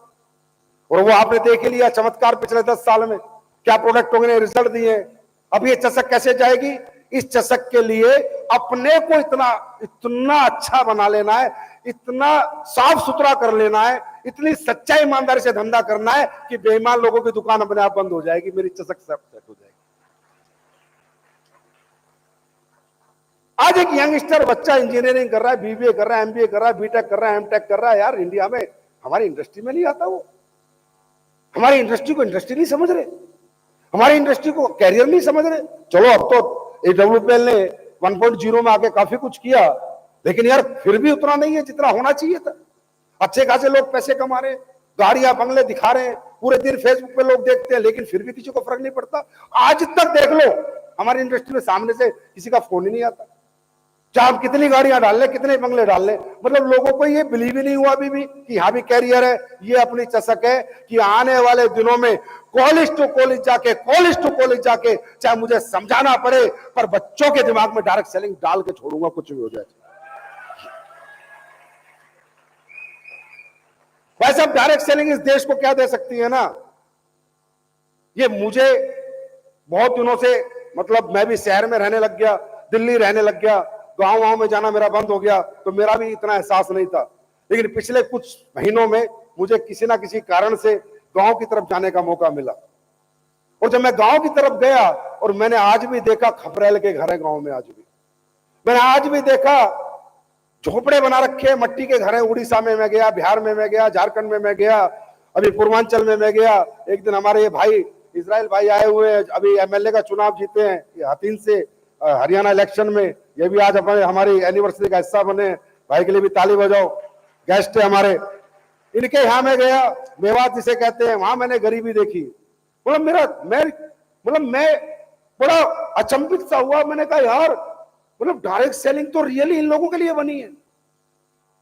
और वो आपने देख लिया चमत्कार पिछले 10 साल में, क्या प्रोडक्टों ने रिजल्ट दिए। अब ये चशक कैसे जाएगी? इस चशक के लिए अपने को इतना अच्छा बना लेना है, इतना साफ सुथरा कर लेना है, इतनी सच्चाई ईमानदारी से धंधा करना है कि बेईमान लोगों की दुकान अपने आप बंद हो जाएगी, मेरी चशक सब सेट हो जाएगी। आज एक यंगस्टर बच्चा इंजीनियरिंग कर रहा है, बीबीए कर रहा है, एमबीए कर रहा है, बीटेक कर रहा है, एमटेक कर रहा है, यार इंडिया में हमारी इंडस्ट्री में नहीं आता। वो हमारी इंडस्ट्री को इंडस्ट्री नहीं समझ रहे, हमारी इंडस्ट्री को कैरियर नहीं समझ रहे। चलो अब तो AWPL ने 1.0 में आके काफी कुछ किया, लेकिन यार फिर भी उतना नहीं है जितना होना चाहिए था। अच्छे खासे लोग पैसे कमा रहे हैं, गाड़ियां बंगले दिखा रहे हैं, पूरे दिन फेसबुक पे लोग देखते हैं, लेकिन फिर भी किसी को फर्क नहीं पड़ता। आज तक देख लो हमारी इंडस्ट्री में सामने से किसी का फोन ही नहीं आता, चाहे हम कितनी गाड़ियां डाल लें, कितने बंगले डाल लें, मतलब लोगों को ये बिलीव ही नहीं हुआ अभी भी कि यहाँ भी कैरियर है। ये अपनी चशक है कि आने वाले दिनों में कॉलेज टू कॉलेज जाके चाहे मुझे समझाना पड़े, पर बच्चों के दिमाग में डायरेक्ट सेलिंग डाल के छोड़ूंगा, कुछ भी हो जाए। वैसे अब डायरेक्ट सेलिंग इस देश को क्या दे सकती है ना, ये मुझे बहुत दिनों से, मतलब मैं भी शहर में रहने लग गया, दिल्ली रहने लग गया, गांव में जाना मेरा बंद हो गया, तो मेरा भी इतना एहसास नहीं था। लेकिन पिछले कुछ महीनों में मुझे किसी ना किसी कारण से गांव की तरफ जाने का मौका मिला, और जब मैं गांव की तरफ गया, और मैंने आज भी देखा खपरेल के घर है गांव में, आज भी मैंने आज भी देखा झोपड़े बना रखे, मट्टी के घर हैं। उड़ीसा में मैं गया, बिहार में मैं गया, झारखंड में मैं गया, अभी पूर्वांचल में मैं गया। एक दिन हमारे ये भाई इजराइल भाई आए हुए हैं, अभी MLA का चुनाव जीते हैं हतीन से हरियाणा इलेक्शन में, ये भी आज हमारी एनिवर्सरी का हिस्सा बने। भाई के लिए भी ताली बजाओ, गेस्ट है हमारे। इनके यहाँ में गया, मेवात जिसे कहते हैं, वहां मैंने गरीबी देखी। मैं बड़ा अचंभित सा हुआ। मैंने कहा यार, मतलब डायरेक्ट सेलिंग तो रियली इन लोगों के लिए बनी है।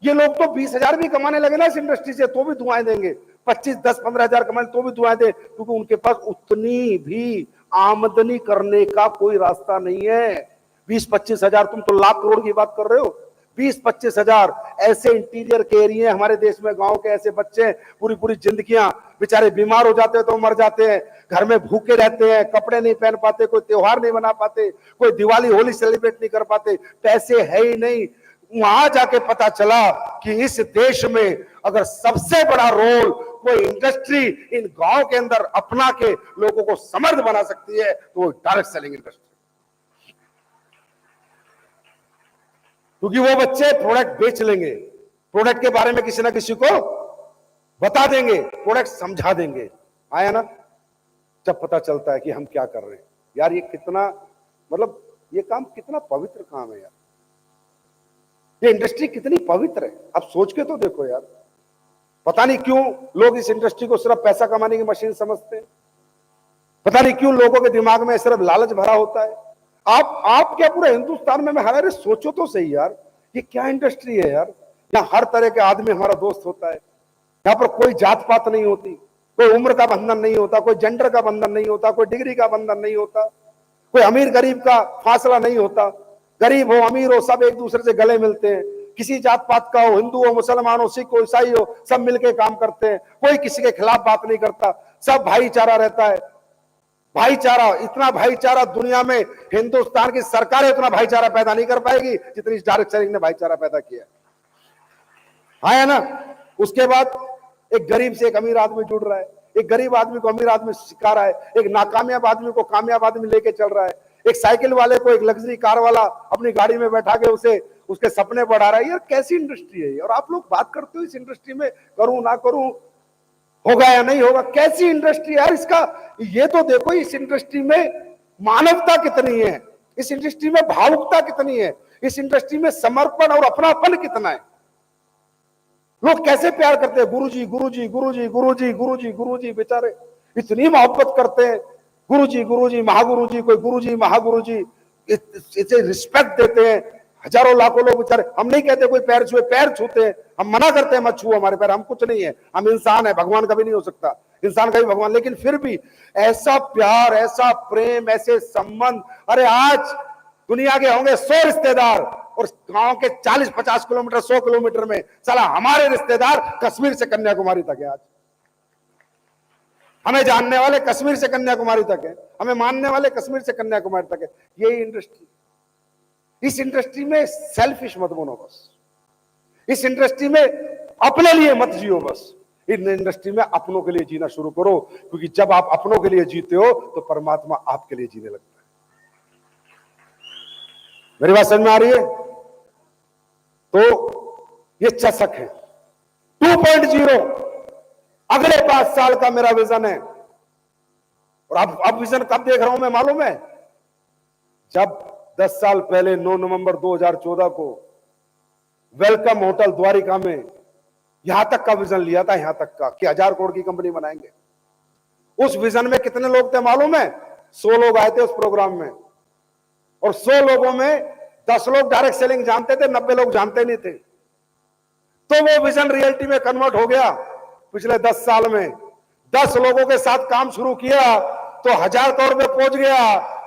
ये लोग तो 20,000 भी कमाने लगे ना इस इंडस्ट्री से, तो भी दुआएं देंगे। 25, 10, 15,000 कमाने तो भी दुआएं दे, क्योंकि उनके पास उतनी भी आमदनी करने का कोई रास्ता नहीं है। 20-25 हजार, तुम तो लाख करोड़ की बात कर रहे हो। 20-25 हजार ऐसे इंटीरियर के एरिया हमारे देश में, गांव के ऐसे बच्चे पूरी जिंदगियां बेचारे बीमार हो जाते हैं तो मर जाते हैं, घर में भूखे रहते हैं, कपड़े नहीं पहन पाते, कोई त्योहार नहीं मना पाते, कोई दिवाली होली सेलिब्रेट नहीं कर पाते, पैसे है ही नहीं। वहां जाके पता चला कि इस देश में अगर सबसे बड़ा रोल कोई इंडस्ट्री इन गांव के अंदर अपना के लोगों को समर्थ बना सकती है, तो वो डायरेक्ट सेलिंग इंडस्ट्री। क्योंकि वो बच्चे प्रोडक्ट बेच लेंगे, प्रोडक्ट के बारे में किसी ना किसी को बता देंगे, प्रोडक्ट समझा देंगे। आया ना, जब पता चलता है कि हम क्या कर रहे हैं। यार ये कितना, मतलब ये काम कितना पवित्र काम है यार, ये इंडस्ट्री कितनी पवित्र है। अब सोच के तो देखो यार, पता नहीं क्यों लोग इस इंडस्ट्री को सिर्फ पैसा कमाने की मशीन समझते हैं, पता नहीं क्यों लोगों के दिमाग में सिर्फ लालच भरा होता है। आप क्या पूरे हिंदुस्तान में हमारे, सोचो तो सही यार, ये क्या इंडस्ट्री है यार। यहाँ हर तरह के आदमी हमारा दोस्त होता है, यहाँ पर कोई जात पात नहीं होती, कोई उम्र का बंधन नहीं होता, कोई जेंडर का बंधन नहीं होता, कोई डिग्री का बंधन नहीं होता, कोई अमीर गरीब का फासला नहीं होता। गरीब हो अमीर हो सब एक दूसरे से गले मिलते हैं, किसी जात पात का हो, हिंदू हो मुसलमान हो सिख हो ईसाई हो, सब मिलके काम करते हैं, कोई किसी के खिलाफ बात नहीं करता, सब भाईचारा रहता है। भाईचारा, इतना भाईचारा दुनिया में हिंदुस्तान की सरकार इतना भाईचारा पैदा नहीं कर पाएगी जितनी डायरेक्ट सेलिंग ने भाईचारा पैदा किया। हाँ है ना। उसके बाद एक गरीब से एक अमीर आदमी जुड़ रहा है, एक गरीब आदमी को अमीर आदमी सिखा रहा है, एक नाकामयाब आदमी को कामयाब आदमी लेके चल रहा है, एक साइकिल वाले को एक लग्जरी कार वाला अपनी गाड़ी में बैठा के उसे उसके सपने बढ़ा रहा है। यार कैसी इंडस्ट्री है। और आप लोग बात करते हो इस इंडस्ट्री में करूं ना करूं, होगा या नहीं होगा, कैसी इंडस्ट्री है इसका। ये तो देखो इस इंडस्ट्री में मानवता कितनी है, इस इंडस्ट्री में भावुकता कितनी है, इस इंडस्ट्री में समर्पण और अपनापन कितना है। लोग कैसे प्यार करते हैं, गुरुजी गुरुजी गुरुजी गुरुजी गुरुजी गुरुजी, बेचारे इतनी मोहब्बत करते हैं, गुरुजी गुरुजी महागुरुजी, कोई गुरुजी महागुरुजी, इसे रिस्पेक्ट देते हैं। हजारों लाखों लोग बेचारे, हम नहीं कहते कोई पैर छुए, पैर छूते हैं, हम मना करते हैं मत छुओ हमारे पैर, हम कुछ नहीं है, हम इंसान है, भगवान कभी नहीं हो सकता, इंसान कभी भगवान। लेकिन फिर भी ऐसा प्यार, ऐसा प्रेम, ऐसे संबंध। अरे आज दुनिया के होंगे 100 रिश्तेदार और गांव के 40-50 किलोमीटर 100 किलोमीटर में साला हमारे रिश्तेदार कश्मीर से कन्याकुमारी तक है। आज हमें जानने वाले कश्मीर से कन्याकुमारी तक है, हमें मानने वाले कश्मीर से कन्याकुमारी तक है। यही इंडस्ट्री, इस इंडस्ट्री में सेल्फिश मत बनो बस, इस इंडस्ट्री में अपने लिए मत जियो बस, इन इंडस्ट्री में अपनों के लिए जीना शुरू करो, क्योंकि जब आप अपनों के लिए जीते हो तो परमात्मा आपके लिए जीने लगता है। मेरी बात समझ में आ रही है। तो ये चषक है 2.0, अगले 5 साल का मेरा विजन है। और अब विजन कब देख रहा हूं मैं मालूम है, जब 10 साल पहले 9 नवंबर 2014 को वेलकम होटल द्वारिका में यहां तक का विजन लिया था, यहां तक का कि 1000 करोड़ की कंपनी बनाएंगे। उस विजन में कितने लोग थे मालूम है, 100 लोग आए थे उस प्रोग्राम में, और 100 लोगों में 10 लोग डायरेक्ट सेलिंग जानते थे, 90 लोग जानते नहीं थे। तो वो विजन रियलिटी में कन्वर्ट हो गया पिछले 10 साल में। 10 लोगों के साथ काम शुरू किया तो 1000 करोड़ में पहुंच गया।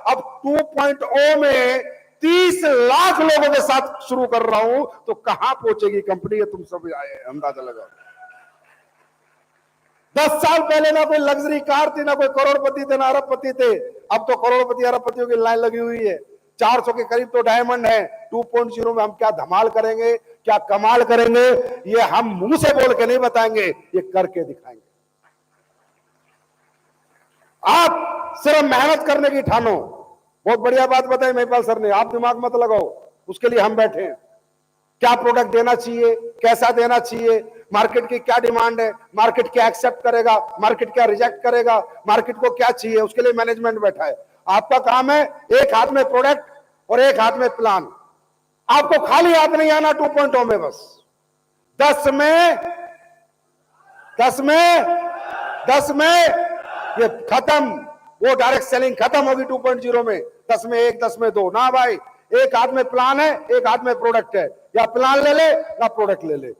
अब 2.0 में 30 लाख लोगों के साथ शुरू कर रहा हूं, तो कहां पहुंचेगी कंपनी, तुम सब अंदाजा लगाओ। 10 साल पहले ना कोई लग्जरी कार थी, ना कोई करोड़पति थे, ना अरबपति थे। अब तो करोड़पति अरबपतियों की लाइन लगी हुई है, 400 के करीब तो डायमंड है। 2.0 में हम क्या धमाल करेंगे, क्या कमाल करेंगे, ये हम मुंह से बोल के नहीं बताएंगे, ये करके दिखाएंगे। आप सिर्फ मेहनत करने की ठानो। बहुत बढ़िया बात बताई महिपाल सर ने, आप दिमाग मत लगाओ, उसके लिए हम बैठे हैं। क्या प्रोडक्ट देना चाहिए, कैसा देना चाहिए, मार्केट की क्या डिमांड है, मार्केट क्या एक्सेप्ट करेगा, मार्केट क्या रिजेक्ट करेगा, मार्केट को क्या चाहिए, उसके लिए मैनेजमेंट बैठा है। आपका काम है एक हाथ में प्रोडक्ट और एक हाथ में प्लान। आपको खाली हाथ नहीं आना 2.0 में, बस 10 में ये खत्म, वो डायरेक्ट सेलिंग खत्म होगी 2.0 में। 10 में 1, 10 में 2 ना भाई, एक हाथ में प्लान है, एक हाथ में प्रोडक्ट है। या प्लान ले ले या प्रोडक्ट ले ले,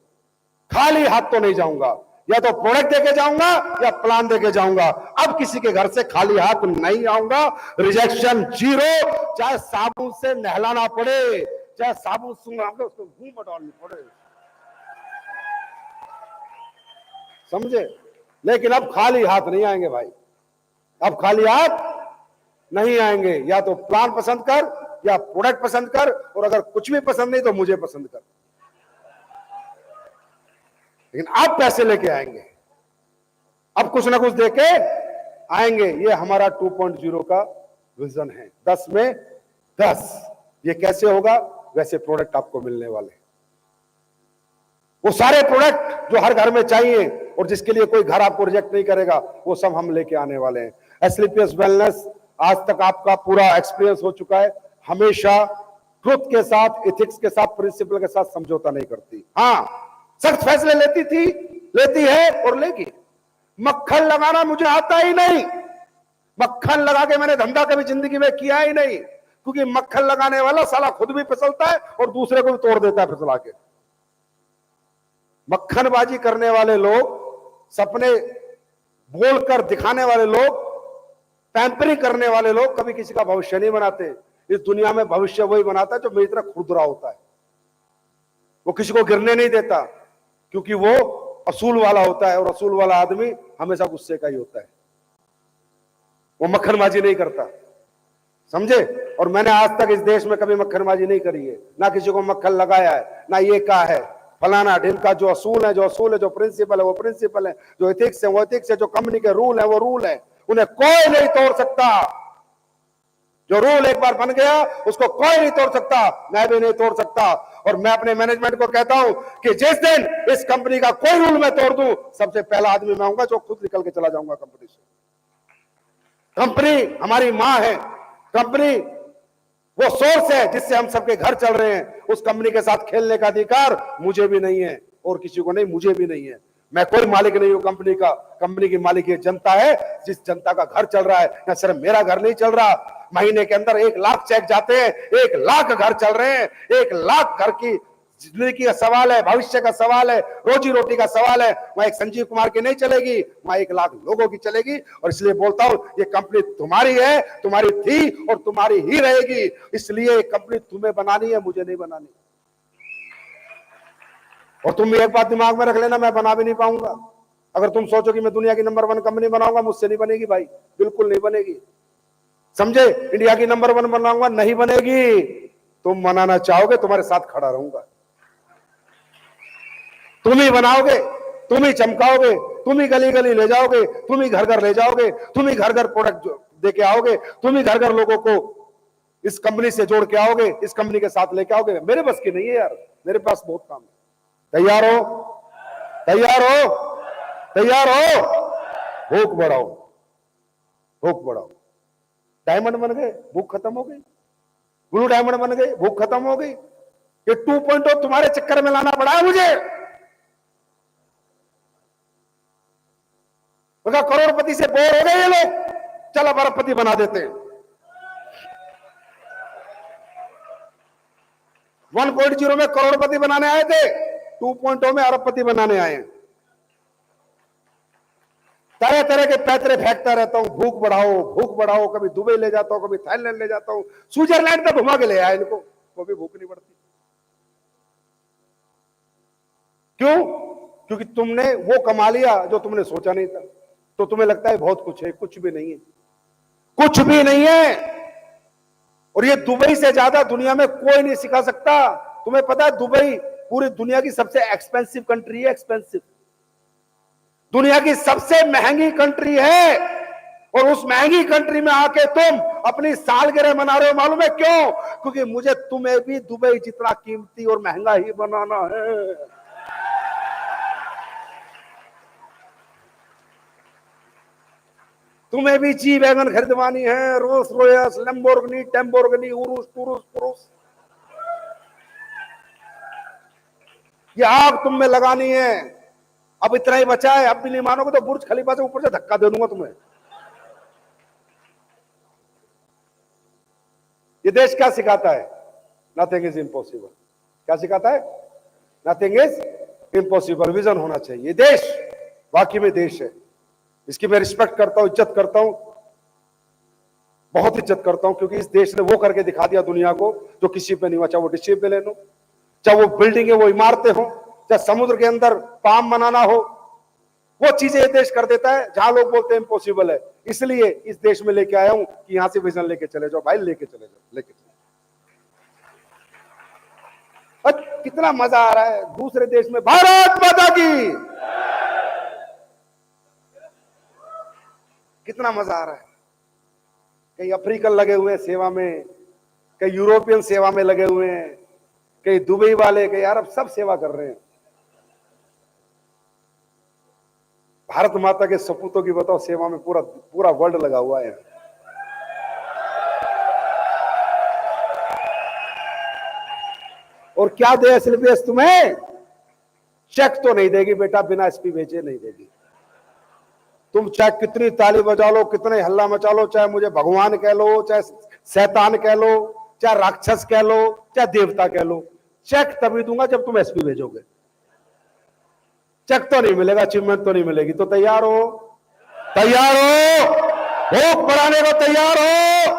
खाली हाथ तो नहीं जाऊंगा, या तो प्रोडक्ट देके जाऊंगा या प्लान देके जाऊंगा। अब किसी के घर से खाली हाथ नहीं आऊंगा। रिजेक्शन 0, चाहे साबुन से नहलाना पड़े, चाहे साबुन सुंघा के उसको मुंह में डालनी पड़े, समझे। लेकिन अब खाली हाथ नहीं आएंगे भाई, अब खाली हाथ नहीं आएंगे। या तो प्लान पसंद कर या प्रोडक्ट पसंद कर, और अगर कुछ भी पसंद नहीं तो मुझे पसंद कर, लेकिन आप पैसे लेके आएंगे, अब कुछ ना कुछ देके आएंगे। ये हमारा 2.0 का विजन है। 10 में 10। ये कैसे होगा, वैसे प्रोडक्ट आपको मिलने वाले, वो सारे प्रोडक्ट जो हर घर में चाहिए और जिसके लिए कोई घर आपको रिजेक्ट नहीं करेगा, वो सब हम लेके आने वाले हैं। एस्क्लेपियस वेलनेस, आज तक आपका पूरा एक्सपीरियंस हो चुका है, हमेशा ट्रुथ के साथ, एथिक्स के साथ, प्रिंसिपल के साथ समझौता नहीं करती। हाँ, सख्त फैसले लेती थी, लेती है और लेगी। मक्खन लगाना मुझे आता ही नहीं, मक्खन लगा के मैंने धंधा कभी जिंदगी में किया ही नहीं, क्योंकि मक्खन लगाने वाला साला खुद भी फिसलता है और दूसरे को भी तोड़ देता है फिसला के। मक्खनबाजी करने वाले लोग सपने बोलकर दिखाने वाले लोग, पैम्परिंग करने वाले लोग कभी किसी का भविष्य नहीं बनाते। इस दुनिया में भविष्य वही बनाता है जो मेरी तरह खुरदुरा होता है। वो किसी को गिरने नहीं देता, क्योंकि वो असूल वाला होता है, और असूल वाला आदमी हमेशा गुस्से का ही होता है। वो मक्खनबाजी नहीं करता, समझे। और मैंने आज तक इस देश में कभी मक्खनबाजी नहीं करी है, ना किसी को मक्खन लगाया है, ना ये कहा है फलाना ढिमका। जो असूल है, जो प्रिंसिपल है वो प्रिंसिपल है, जो एथिक्स है वो एथिक्स है, जो कंपनी के रूल है वो रूल है, उन्हें कोई नहीं तोड़ सकता। जो रूल एक बार बन गया उसको कोई नहीं तोड़ सकता, मैं भी नहीं तोड़ सकता। और मैं अपने मैनेजमेंट को कहता हूं कि जिस दिन इस कंपनी का कोई रूल मैं तोड़ दूं, सबसे पहला आदमी मैं होऊंगा जो खुद निकल के चला जाऊंगा कंपनी से। कंपनी हमारी मां है, कंपनी वो सोर्स है जिससे हम सबके घर चल रहे हैं। उस कंपनी के साथ खेलने का अधिकार मुझे भी नहीं है, और किसी को नहीं, मुझे भी नहीं है। मैं कोई मालिक नहीं हूं कंपनी का। कंपनी की मालिक ये जनता है, जिस जनता का घर चल रहा है। ना सिर्फ मेरा घर नहीं चल रहा, महीने के अंदर 1 लाख चेक जाते हैं, 1 लाख घर चल रहे हैं। 1 लाख घर की जिंदगी का सवाल है, भविष्य का सवाल है, रोजी रोटी का सवाल है। वहां एक संजीव कुमार की नहीं चलेगी, वहां 1 लाख लोगों की चलेगी। और इसलिए बोलता हूं, ये कंपनी तुम्हारी है, तुम्हारी थी और तुम्हारी ही रहेगी। इसलिए कंपनी तुम्हें बनानी है, मुझे नहीं बनानी। और तुम भी एक बात दिमाग में रख लेना, मैं बना भी नहीं पाऊंगा। अगर तुम सोचो कि मैं दुनिया की नंबर 1 कंपनी बनाऊंगा, मुझसे नहीं बनेगी भाई, बिल्कुल नहीं बनेगी, समझे। इंडिया की नंबर 1 बनाऊंगा, नहीं बनेगी। तुम बनाना चाहोगे, तुम्हारे साथ खड़ा रहूंगा। तुम ही बनाओगे, तुम ही चमकाओगे, तुम ही गली गली ले जाओगे, तुम ही घर घर ले जाओगे, तुम ही घर घर प्रोडक्ट देके आओगे, तुम ही घर घर लोगों को इस कंपनी से जोड़ के आओगे, इस कंपनी के साथ लेके आओगे। मेरे बस की नहीं है यार, मेरे पास बहुत काम है। तैयार हो? तैयार हो? तैयार हो? भूख बढ़ाओ, भूख बढ़ाओ। डायमंड बन गए, भूख खत्म हो गई। ब्लू डायमंड बन गए, भूख खत्म हो गई। ये 2.0 तुम्हारे चक्कर में लाना पड़ा है मुझे। करोड़पति से बोर हो गए ये लोग, चलो अरबपति बना देते हैं। 1.0 में करोड़पति बनाने आए थे, 2.0 में अरबपति बनाने आए हैं। तरह तरह के पैतरे फेंकता रहता हूं, भूख बढ़ाओ, भूख बढ़ाओ। कभी दुबई ले जाता हूं, कभी थाईलैंड ले जाता हूं, स्विट्जरलैंड तक घुमा के ले आया इनको, वो भी भूख नहीं बढ़ती। क्यों? क्योंकि तुमने वो कमा लिया जो तुमने सोचा नहीं था। तो तुम्हें लगता है बहुत कुछ है, कुछ भी नहीं है, कुछ भी नहीं है। और ये दुबई से ज्यादा दुनिया में कोई नहीं सिखा सकता। तुम्हें पता है दुबई पूरी दुनिया की सबसे एक्सपेंसिव कंट्री है, एक्सपेंसिव, दुनिया की सबसे महंगी कंट्री है। और उस महंगी कंट्री में आके तुम अपनी सालगिरह मना रहे हो, मालूम है क्यों? क्योंकि मुझे तुम्हें भी दुबई जितना कीमती और महंगा ही बनाना है। तुम्हें भी जी वैगन खरीदवानी है, रोल्स रॉयस, लैम्बोर्गिनी, टेम्बोर्गिनी, उरुस टुरुस पुरुस। ये आग तुम में लगानी है। अब इतना ही बचा है, अब भी नहीं मानोगे तो बुर्ज खलीफा से ऊपर से धक्का दे दूंगा तुम्हें। ये देश क्या सिखाता है? Nothing is impossible. क्या सिखाता है? Nothing is impossible. विजन होना चाहिए। ये देश वाकई में देश है, इसकी मैं रिस्पेक्ट करता हूं, इज्जत करता हूं, बहुत इज्जत करता हूं। क्योंकि इस देश ने वो करके दिखा दिया दुनिया को जो किसी पे नहीं हुआ। चाहे वो डिसिप्लिन हो, चाहे वो बिल्डिंग है, वो इमारतें हो, चाहे समुद्र के अंदर पाम बनाना हो, वो चीजें ये देश कर देता है जहां लोग बोलते हैं इम्पॉसिबल है। इसलिए इस देश में लेके आया हूं कि यहां से विजन लेके चले जाओ भाई, लेके चले जाओ, लेके चले। कितना मजा आ रहा है दूसरे देश में। भारत माता की, कितना मजा आ रहा है। कई अफ्रीकन लगे हुए हैं सेवा में, कई यूरोपियन सेवा में लगे हुए हैं, कई दुबई वाले, कई अरब, सब सेवा कर रहे हैं। भारत माता के सपूतों की बताओ सेवा में पूरा पूरा वर्ल्ड लगा हुआ है। और क्या दे एसपीएस तुम्हें? चेक तो नहीं देगी बेटा, बिना एसपी भेजे नहीं देगी। तुम चाहे कितनी ताली बजा लो, कितने हल्ला मचा लो, चाहे मुझे भगवान कह लो, चाहे शैतान कह लो, चाहे राक्षस कह लो, चाहे देवता कह लो, चेक तभी दूंगा जब तुम एसपी भेजोगे। चेक तो नहीं मिलेगा, अचीवमेंट तो नहीं मिलेगी। तो तैयार हो? तैयार हो? भूख बढ़ाने को तैयार हो?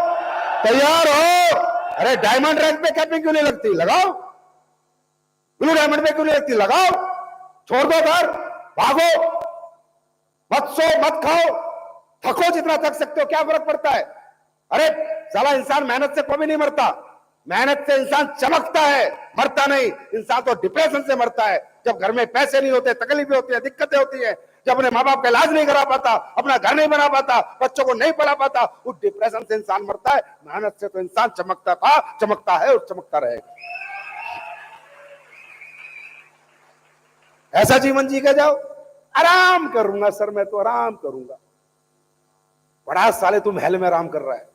तैयार हो? अरे डायमंड रैंक पे कैपिंग क्यों नहीं लगती? लगाओ। ब्लू डायमंड पे क्यों नहीं लगती? लगाओ। छोड़ दो घर, भागो, मत सो, मत खाओ, थको जितना थक सकते हो, क्या फर्क पड़ता है? अरे साला इंसान मेहनत से कभी नहीं मरता, मेहनत से इंसान चमकता है, मरता नहीं। इंसान तो डिप्रेशन से मरता है, जब घर में पैसे नहीं होते, तकलीफें होती है, दिक्कतें होती है, जब अपने माँ बाप का इलाज नहीं करा पाता, अपना घर नहीं बना पाता, बच्चों को नहीं पढ़ा पाता, उस डिप्रेशन से इंसान मरता है। मेहनत से तो इंसान चमकता था, चमकता है और चमकता रहेगा। ऐसा जीवन जी के जाओ। आराम करूंगा सर, मैं तो आराम करूंगा। बड़ा साले तुम हेल में आराम कर रहा है।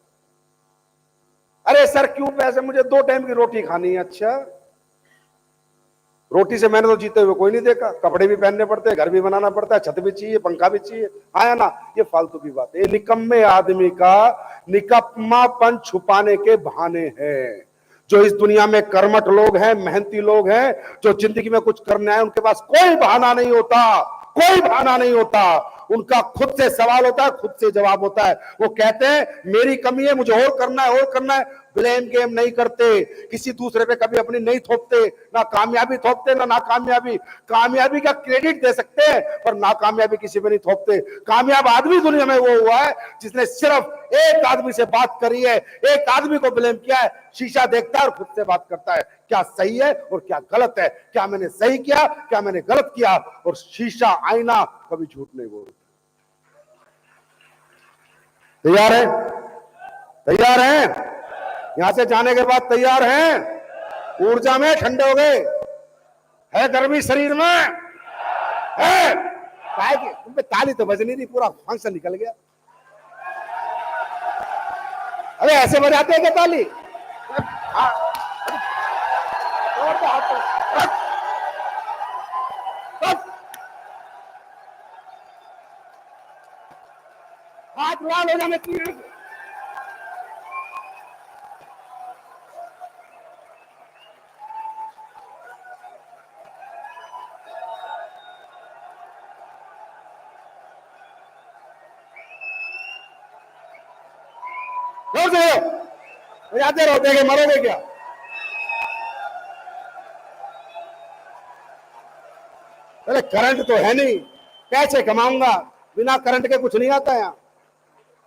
अरे सर क्यों पैसे? मुझे 2 टाइम की रोटी खानी है। अच्छा, रोटी से मैंने तो जीते हुए कोई नहीं देखा। कपड़े भी पहनने पड़ते हैं, घर भी बनाना पड़ता है, छत भी चाहिए, पंखा भी चाहिए, आया ना? ये फालतू की बात है। ये निकम्मे आदमी का निकम्मापन छुपाने के बहाने हैं। जो इस दुनिया में कर्मठ लोग हैं, मेहनती लोग हैं, जो जिंदगी में कुछ करना है, उनके पास कोई बहाना नहीं होता, कोई बहाना नहीं होता। उनका खुद से सवाल होता है, खुद से जवाब होता है। वो कहते हैं मेरी कमी है, मुझे और करना है, और करना है। ब्लेम गेम नहीं करते, किसी दूसरे पे कभी अपनी नहीं थोपते, ना कामयाबी थोपते ना नाकामयाबी। कामयाबी का क्रेडिट दे सकते हैं, पर नाकामयाबी किसी पे नहीं थोपते। कामयाब आदमी दुनिया में वो हुआ है जिसने सिर्फ एक आदमी से बात करी है, एक आदमी को ब्लेम किया है। शीशा देखता है और खुद से बात करता है, क्या सही है और क्या गलत है, क्या मैंने सही किया, क्या मैंने गलत किया। और शीशा, आईना कभी झूठ नहीं बोलता। तैयार है? तैयार हैं? यहां से जाने के बाद तैयार हैं? ऊर्जा में ठंडे हो गए? है गर्मी शरीर में? है? काय की तुम पे ताली तो बज नहीं रही, पूरा फंक्शन निकल गया। अरे ऐसे बजाते हैं क्या ताली? हाथ लाल हो जाने चाहिए। बजाते रहो, देखे मरोगे क्या? अरे करंट तो है नहीं, पैसे कमाऊंगा, बिना करंट के कुछ नहीं आता यहाँ।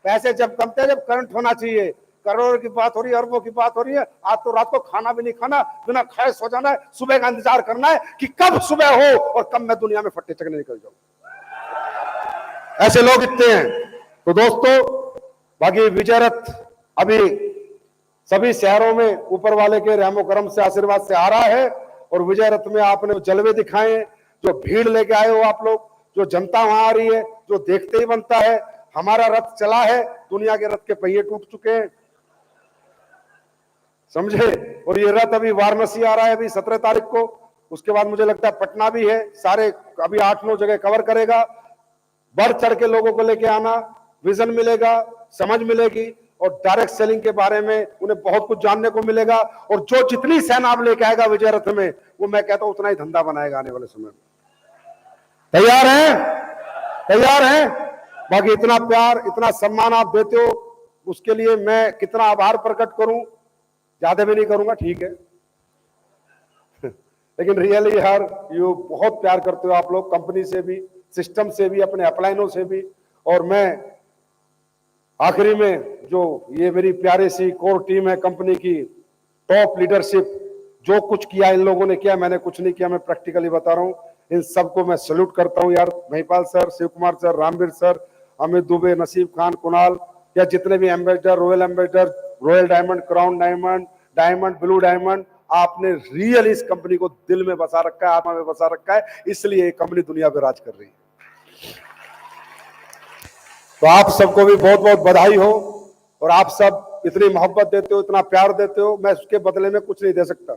पैसे जब कमते हैं, जब करंट होना चाहिए। करोड़ों की बात हो रही है, अरबों की बात हो रही है। आज तो रात को खाना भी नहीं खाना, बिना खाए सो जाना है। सुबह का इंतजार करना है कि कब सुबह हो और कब मैं दुनिया में फट्टे चकने निकल जाऊं। ऐसे लोग इतने हैं। तो दोस्तों, बाकी विजय रथ अभी सभी शहरों में ऊपर वाले के रहमो करम से, आशीर्वाद से आ रहा है। और विजय रथ में आपने जलवे दिखाए, जो भीड़ लेके आए हो आप लोग, जो जनता वहां आ रही है, जो देखते ही बनता है। हमारा रथ चला है, दुनिया के रथ के पहिए टूट चुके हैं, समझे। और ये रथ अभी वाराणसी आ रहा है अभी 17 तारीख को। उसके बाद मुझे लगता है पटना भी है। सारे अभी 8-9 जगह कवर करेगा। बढ़ चढ़ के लोगों को लेके आना, विजन मिलेगा, समझ मिलेगी, और डायरेक्ट सेलिंग के बारे में उन्हें बहुत कुछ जानने को मिलेगा। और जो जितनी सेना आप लेके आएगा विजय रथ में, वो मैं कहता हूं उतना ही धंधा बनाएगा आने वाले समय में। तैयार हैं? तैयार हैं? बाकी इतना प्यार, इतना सम्मान आप देते हो, उसके लिए मैं कितना आभार प्रकट करूं, ज्यादा भी नहीं करूंगा, ठीक है। लेकिन रियली यार, यू बहुत प्यार करते हो आप लोग, कंपनी से भी, सिस्टम से भी, अपने अपलाइनों से भी। और मैं आखिरी में जो ये मेरी प्यारी सी कोर टीम है कंपनी की, टॉप लीडरशिप, जो कुछ किया इन लोगों ने किया, मैंने कुछ नहीं किया, मैं प्रैक्टिकली बता रहा हूं। इन सबको मैं सैल्यूट करता हूं यार। Mahipal sir, Shiv Kumar sir, Ramveer sir, Amit Dubey, Naseeb Khan, Kunal, या जितने भी ambassador, royal diamond, crown diamond, diamond, blue diamond, आपने रियल इस कंपनी को दिल में बसा रखा है, आत्मा में बसा रखा है, इसलिए ये कंपनी दुनिया पे राज कर रही है। तो आप सबको भी बहुत बहुत बधाई हो। और आप सब इतनी मोहब्बत देते हो, इतना प्यार देते हो, मैं उसके बदले में कुछ नहीं दे सकता,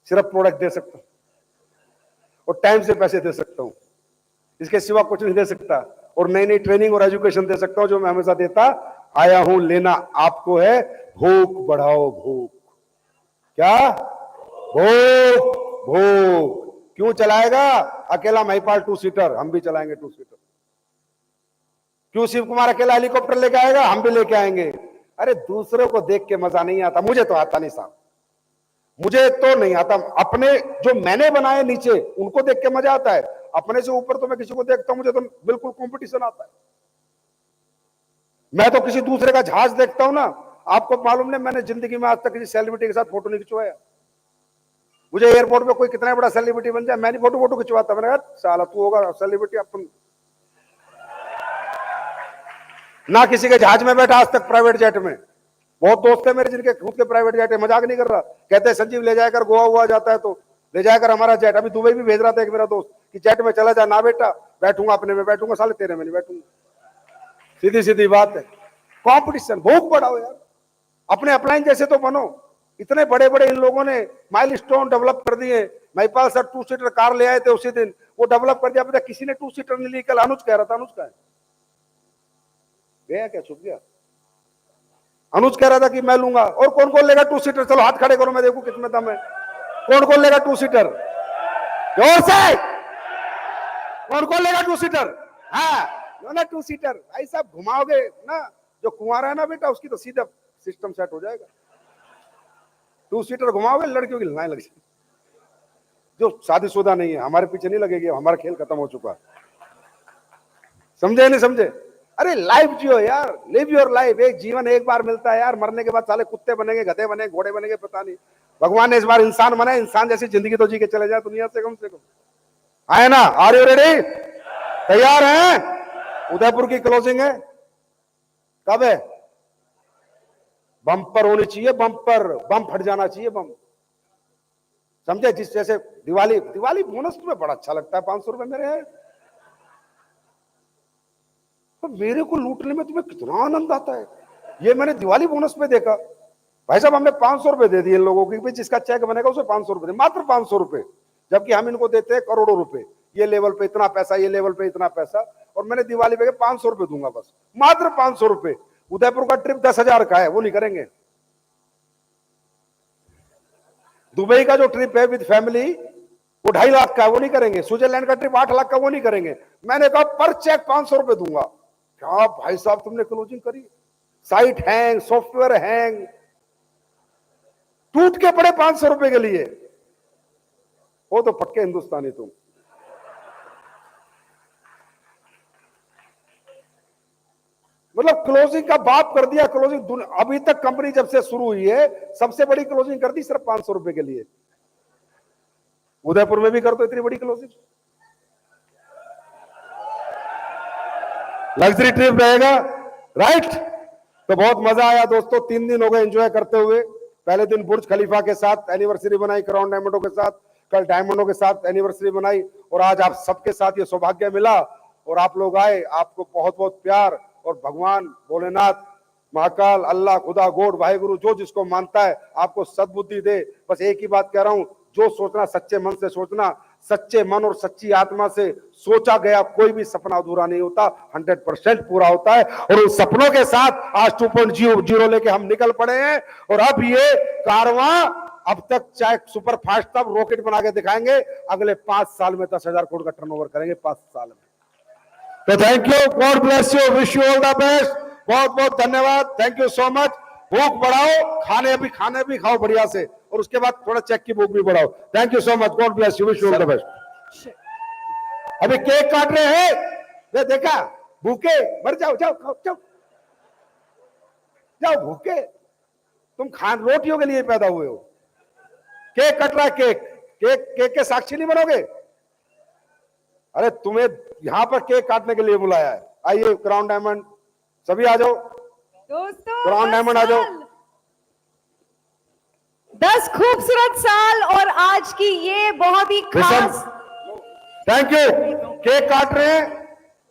सिर्फ प्रोडक्ट दे सकता हूं और टाइम से पैसे दे सकता हूं, इसके सिवा कुछ नहीं दे सकता। और नई नई ट्रेनिंग और एजुकेशन दे सकता हूं, जो मैं हमेशा देता आया हूं। लेना आपको है, भूख बढ़ाओ, भूख। क्या? भूख, भूख। क्यों चलाएगा अकेला महिपाल 2 सीटर? हम भी चलाएंगे 2 सीटर। क्यों शिव कुमार अकेला हेलीकॉप्टर लेके आएगा, हम भी लेके आएंगे। अरे दूसरों को देख के मजा नहीं आता, मुझे तो आता नहीं साहब, मुझे तो नहीं आता। अपने जो मैंने बनाए नीचे उनको देख के मजा आता है, अपने से ऊपर तो मैं किसी को देखता हूं मुझे तो बिल्कुल कंपटीशन आता है। मैं तो किसी दूसरे का जहाज देखता हूं ना, आपको मालूम नहीं मैंने जिंदगी में आज तक किसी सेलिब्रिटी के साथ फोटो नहीं खिंचवाया। मुझे एयरपोर्ट पे कोई कितना बड़ा सेलिब्रिटी बन जाए, मैं नहीं फोटो खिंचवाता। मैंने कहा साला तू होगा सेलिब्रिटी, अपन ना किसी के जहाज में बैठा आज तक, प्राइवेट जेट में। बहुत दोस्त है मेरे जिनके खुद के प्राइवेट जेट है, मजाक नहीं कर रहा। कहते हैं संजीव ले जाकर गोवा हुआ जाता है तो ले जाकर हमारा जेट। अभी दुबई भी भेज रहा था एक मेरा दोस्त कि जेट में चला जा। ना बेटा, बैठूंगा अपने में बैठूंगा, साले तेरे में नहीं बैठूंगा। सीधी सीधी बात है। कंपटीशन बहुत बड़ा हो यार, अपने अपलाइन जैसे तो बनो। इतने बड़े बड़े इन लोगों ने माइलस्टोन डेवलप कर दिए। महिपाल सर 2 सीटर कार ले आए थे उसी दिन, वो डेवलप कर दिया। पता किसी ने 2 सीटर नहीं ली, कल अनुज कह रहा था। अनुज का है गया क्या, छुप गया? अनुज कह रहा था कि मैं लूंगा। और कौन कौन लेगा 2 सीटर? चलो हाथ खड़े करो, मैं देखूं किसमें दम है। कौन कौन लेगा 2 सीटर? जोर से कौन कौन लेगा 2 सीटर? हाँ ना 2 सीटर भाई साहब घुमाओगे ना, जो कुंवारा है ना बेटा उसकी तो सीधा सिस्टम सेट हो जाएगा। 2 सीटर घुमाओगे लड़कियों की लाइन लग जाएगी। जो शादीशुदा नहीं है हमारे पीछे नहीं लगेगी, हमारा खेल खत्म हो चुका। समझे नहीं समझे? अरे लाइफ जियो यार, लिव योर लाइफ। एक जीवन एक बार मिलता है यार, मरने के बाद साले कुत्ते बनेंगे, गधे बनेंगे, घोड़े बनेंगे, पता नहीं। भगवान ने इस बार इंसान बनाया, इंसान जैसी जिंदगी तो जी के चले जाए दुनिया से कम से कम। आए ना? Are you ready? तैयार हैं? उदयपुर की क्लोजिंग है, कब है? बम्पर होनी चाहिए, बम्पर, बम फट जाना चाहिए, बम। समझे? जिस जैसे दिवाली बोनस तुम्हें बड़ा अच्छा लगता है, 500 रुपए मेरे हैं, तो मेरे को लूटने में तुम्हें कितना आनंद आता है। ये मैंने दिवाली बोनस पे देखा। भाई साहब हमने 500 रुपए दे दिए इन लोगों को, जिसका चेक बनेगा उसे 500 रुपए दे, मात्र 500 रुपए, जबकि हम इनको देते हैं करोड़ों रुपए। ये लेवल पे इतना पैसा, ये लेवल पे इतना पैसा, और मैंने दिवाली पे 500 रुपए दूंगा बस, मात्र 500 रुपए। उदयपुर का ट्रिप 10,000 का है, वो नहीं करेंगे। दुबई का जो ट्रिप है विद फैमिली वो 2.5 लाख का है, वो नहीं करेंगे। स्विट्जरलैंड का ट्रिप 8 लाख का, वो नहीं करेंगे। मैंने कहा पर चेक 500 रुपए दूंगा। क्या भाई साहब तुमने क्लोजिंग करी? साइट हैंग, सॉफ्टवेयर हैंग, टूट के पड़े 500 रुपए के लिए। वो तो पक्के हिंदुस्तानी तुम। मतलब क्लोजिंग का बाप कर दिया। क्लोजिंग अभी तक कंपनी जब से शुरू हुई है सबसे बड़ी क्लोजिंग कर दी सिर्फ 500 रुपए के लिए। उदयपुर में भी कर दो इतनी बड़ी क्लोजिंग। लग्जरी ट्रिप रहेगा, राइट? तो बहुत मजा आया दोस्तों, 3 दिन हो गए एंजॉय करते हुए। पहले दिन बुर्ज खलीफा के साथ एनिवर्सरी बनाई, क्राउन डायमंडों के साथ, कल डायमंडों के साथ एनिवर्सरी बनाई, और आज आप सबके साथ ये सौभाग्य मिला और आप लोग आए। आपको बहुत बहुत प्यार, और भगवान भोलेनाथ, महाकाल, अल्लाह, खुदा, गॉड, वाहेगुरु, जो जिसको मानता है आपको सद्बुद्धि दे। बस एक ही बात कह रहा हूं, जो सोचना सच्चे मन से सोचना, सच्चे मन और सच्ची आत्मा से सोचा गया कोई भी सपना अधूरा नहीं होता, 100% पूरा होता है। और उन सपनों के साथ आज 2.0 लेके हम निकल पड़े हैं। और अब ये कारवां, अब तक चाहे सुपर फास्ट था, रॉकेट बना के दिखाएंगे। अगले 5 साल में 10,000 करोड़ का टर्नओवर करेंगे, 5 साल में। तो thank you, God bless you, wish you all the best. बहुत बहुत धन्यवाद, थैंक यू सो मच। भूख बढ़ाओ, खाने भी खाओ बढ़िया से, और उसके बाद थोड़ा चेक की भूख भी बढ़ाओ। Thank you so much, God bless you, wish you all the best. अभी केक काट रहे हैं, ये देखा? भूखे मर जाओ, जाओ खाओ, जाओ जाओ, भूखे तुम खान रोटियों के लिए पैदा हुए हो। केक कट रहा है, केक के साक्षी नहीं बनोगे? अरे तुम्हें यहां पर केक काटने के लिए बुलाया है। आइए क्राउन डायमंड, सभी आ जाओ दोस्तों, क्राउन डायमंड आ जाओ। 10 खूबसूरत साल और आज की ये बहुत ही खास। Thank you. केक काट रहे हैं,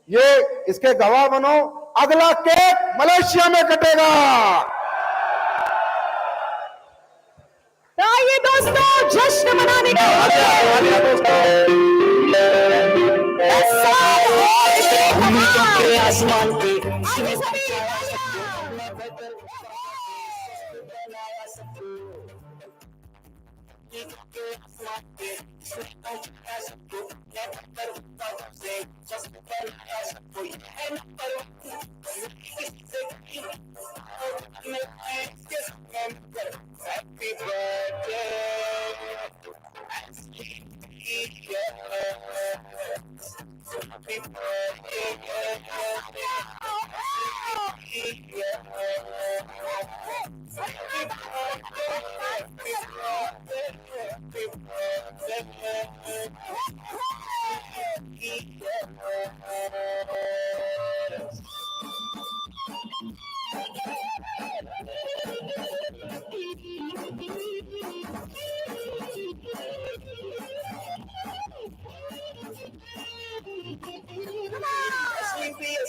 ये इसके गवाह बनो। अगला केक मलेशिया में कटेगा। तो आइए दोस्तों, जश्न मनाने का आसमान पे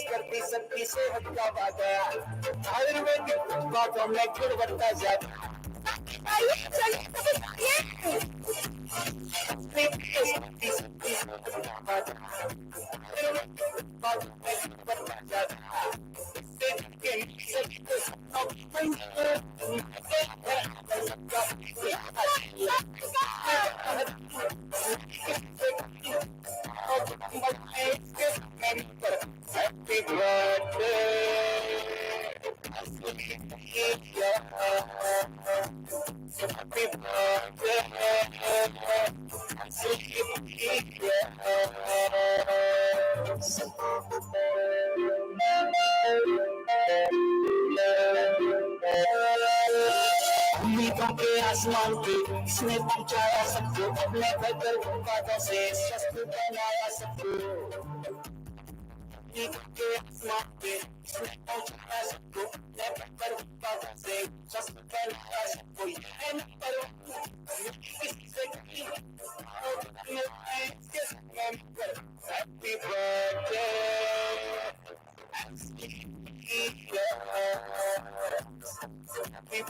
करती सबकी सेहत का वादा, आयुर्वेदिक बातों में गुणवत्ता ज्यादा। Happy birthday. Happy उम्मीदों के आसमान पे इसने पहुंचाया सबको, अपने बदल बातों से स्वस्थ बनाया सबको। उम्मीदों के आसमान पे इसने पहुंचाया सबको, अपने बदल बातों से स्वस्थ बनाया सबको। Happy birthday. Happy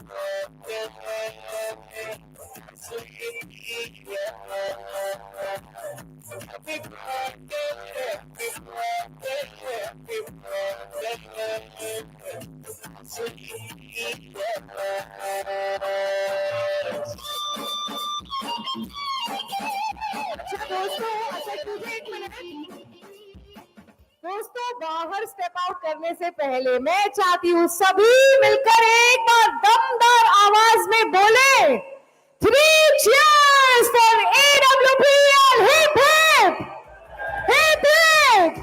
दोस्तों बाहर स्टेप आउट करने से पहले मैं चाहती हूँ सभी मिलकर एक बार दमदार आवाज में बोले 3 cheers for AWPL. Hip hip, hip hip,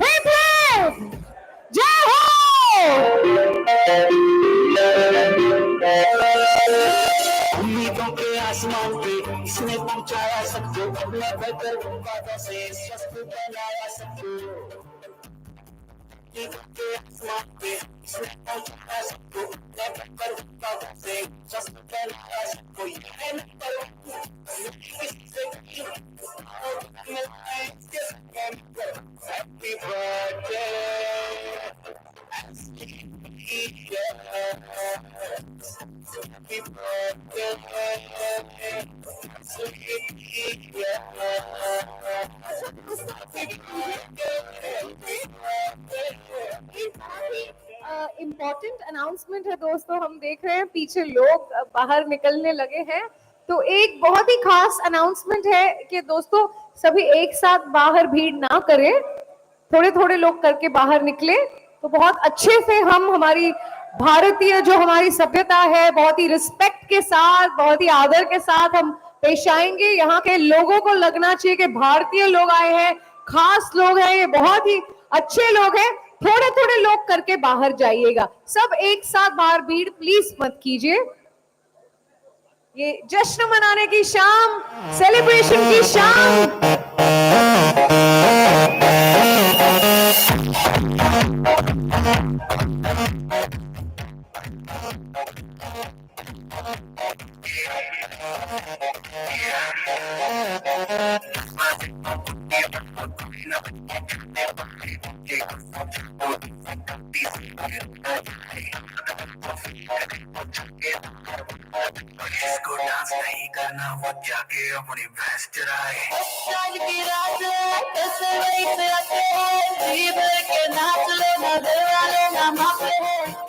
hip hip. जय हो। उम्मीदों के आसमान पे इसने पहुंचाया सबको, अपने बेहतर बातों से स्वस्थ बनाया सबको। उम्मीदों के आसमान पे इसने पहुंचाया सबको, अपने बेहतर बातों से स्वस्थ बनाया सबको। Happy birthday. इम्पोर्टेंट अनाउंसमेंट है दोस्तों, हम देख रहे हैं पीछे लोग बाहर निकलने लगे हैं, तो एक बहुत ही खास अनाउंसमेंट है कि दोस्तों सभी एक साथ बाहर भीड़ ना करें, थोड़े थोड़े लोग करके बाहर निकले तो बहुत अच्छे से हम हमारी भारतीय जो हमारी सभ्यता है बहुत ही रिस्पेक्ट के साथ, बहुत ही आदर के साथ हम पेश आएंगे। यहाँ के लोगों को लगना चाहिए कि भारतीय लोग आए हैं, खास लोग हैं, ये बहुत ही अच्छे लोग हैं। थोड़े थोड़े लोग करके बाहर जाइएगा, सब एक साथ बाहर भीड़ प्लीज मत कीजिए। ये जश्न मनाने की शाम, सेलिब्रेशन की शाम। इसको डांस नहीं करना वो जाके अपनी भैंस चराए। की रात ऐसे वही से आते हैं, जी भर के नाच लो, ना दिल वाले ना मापे हैं।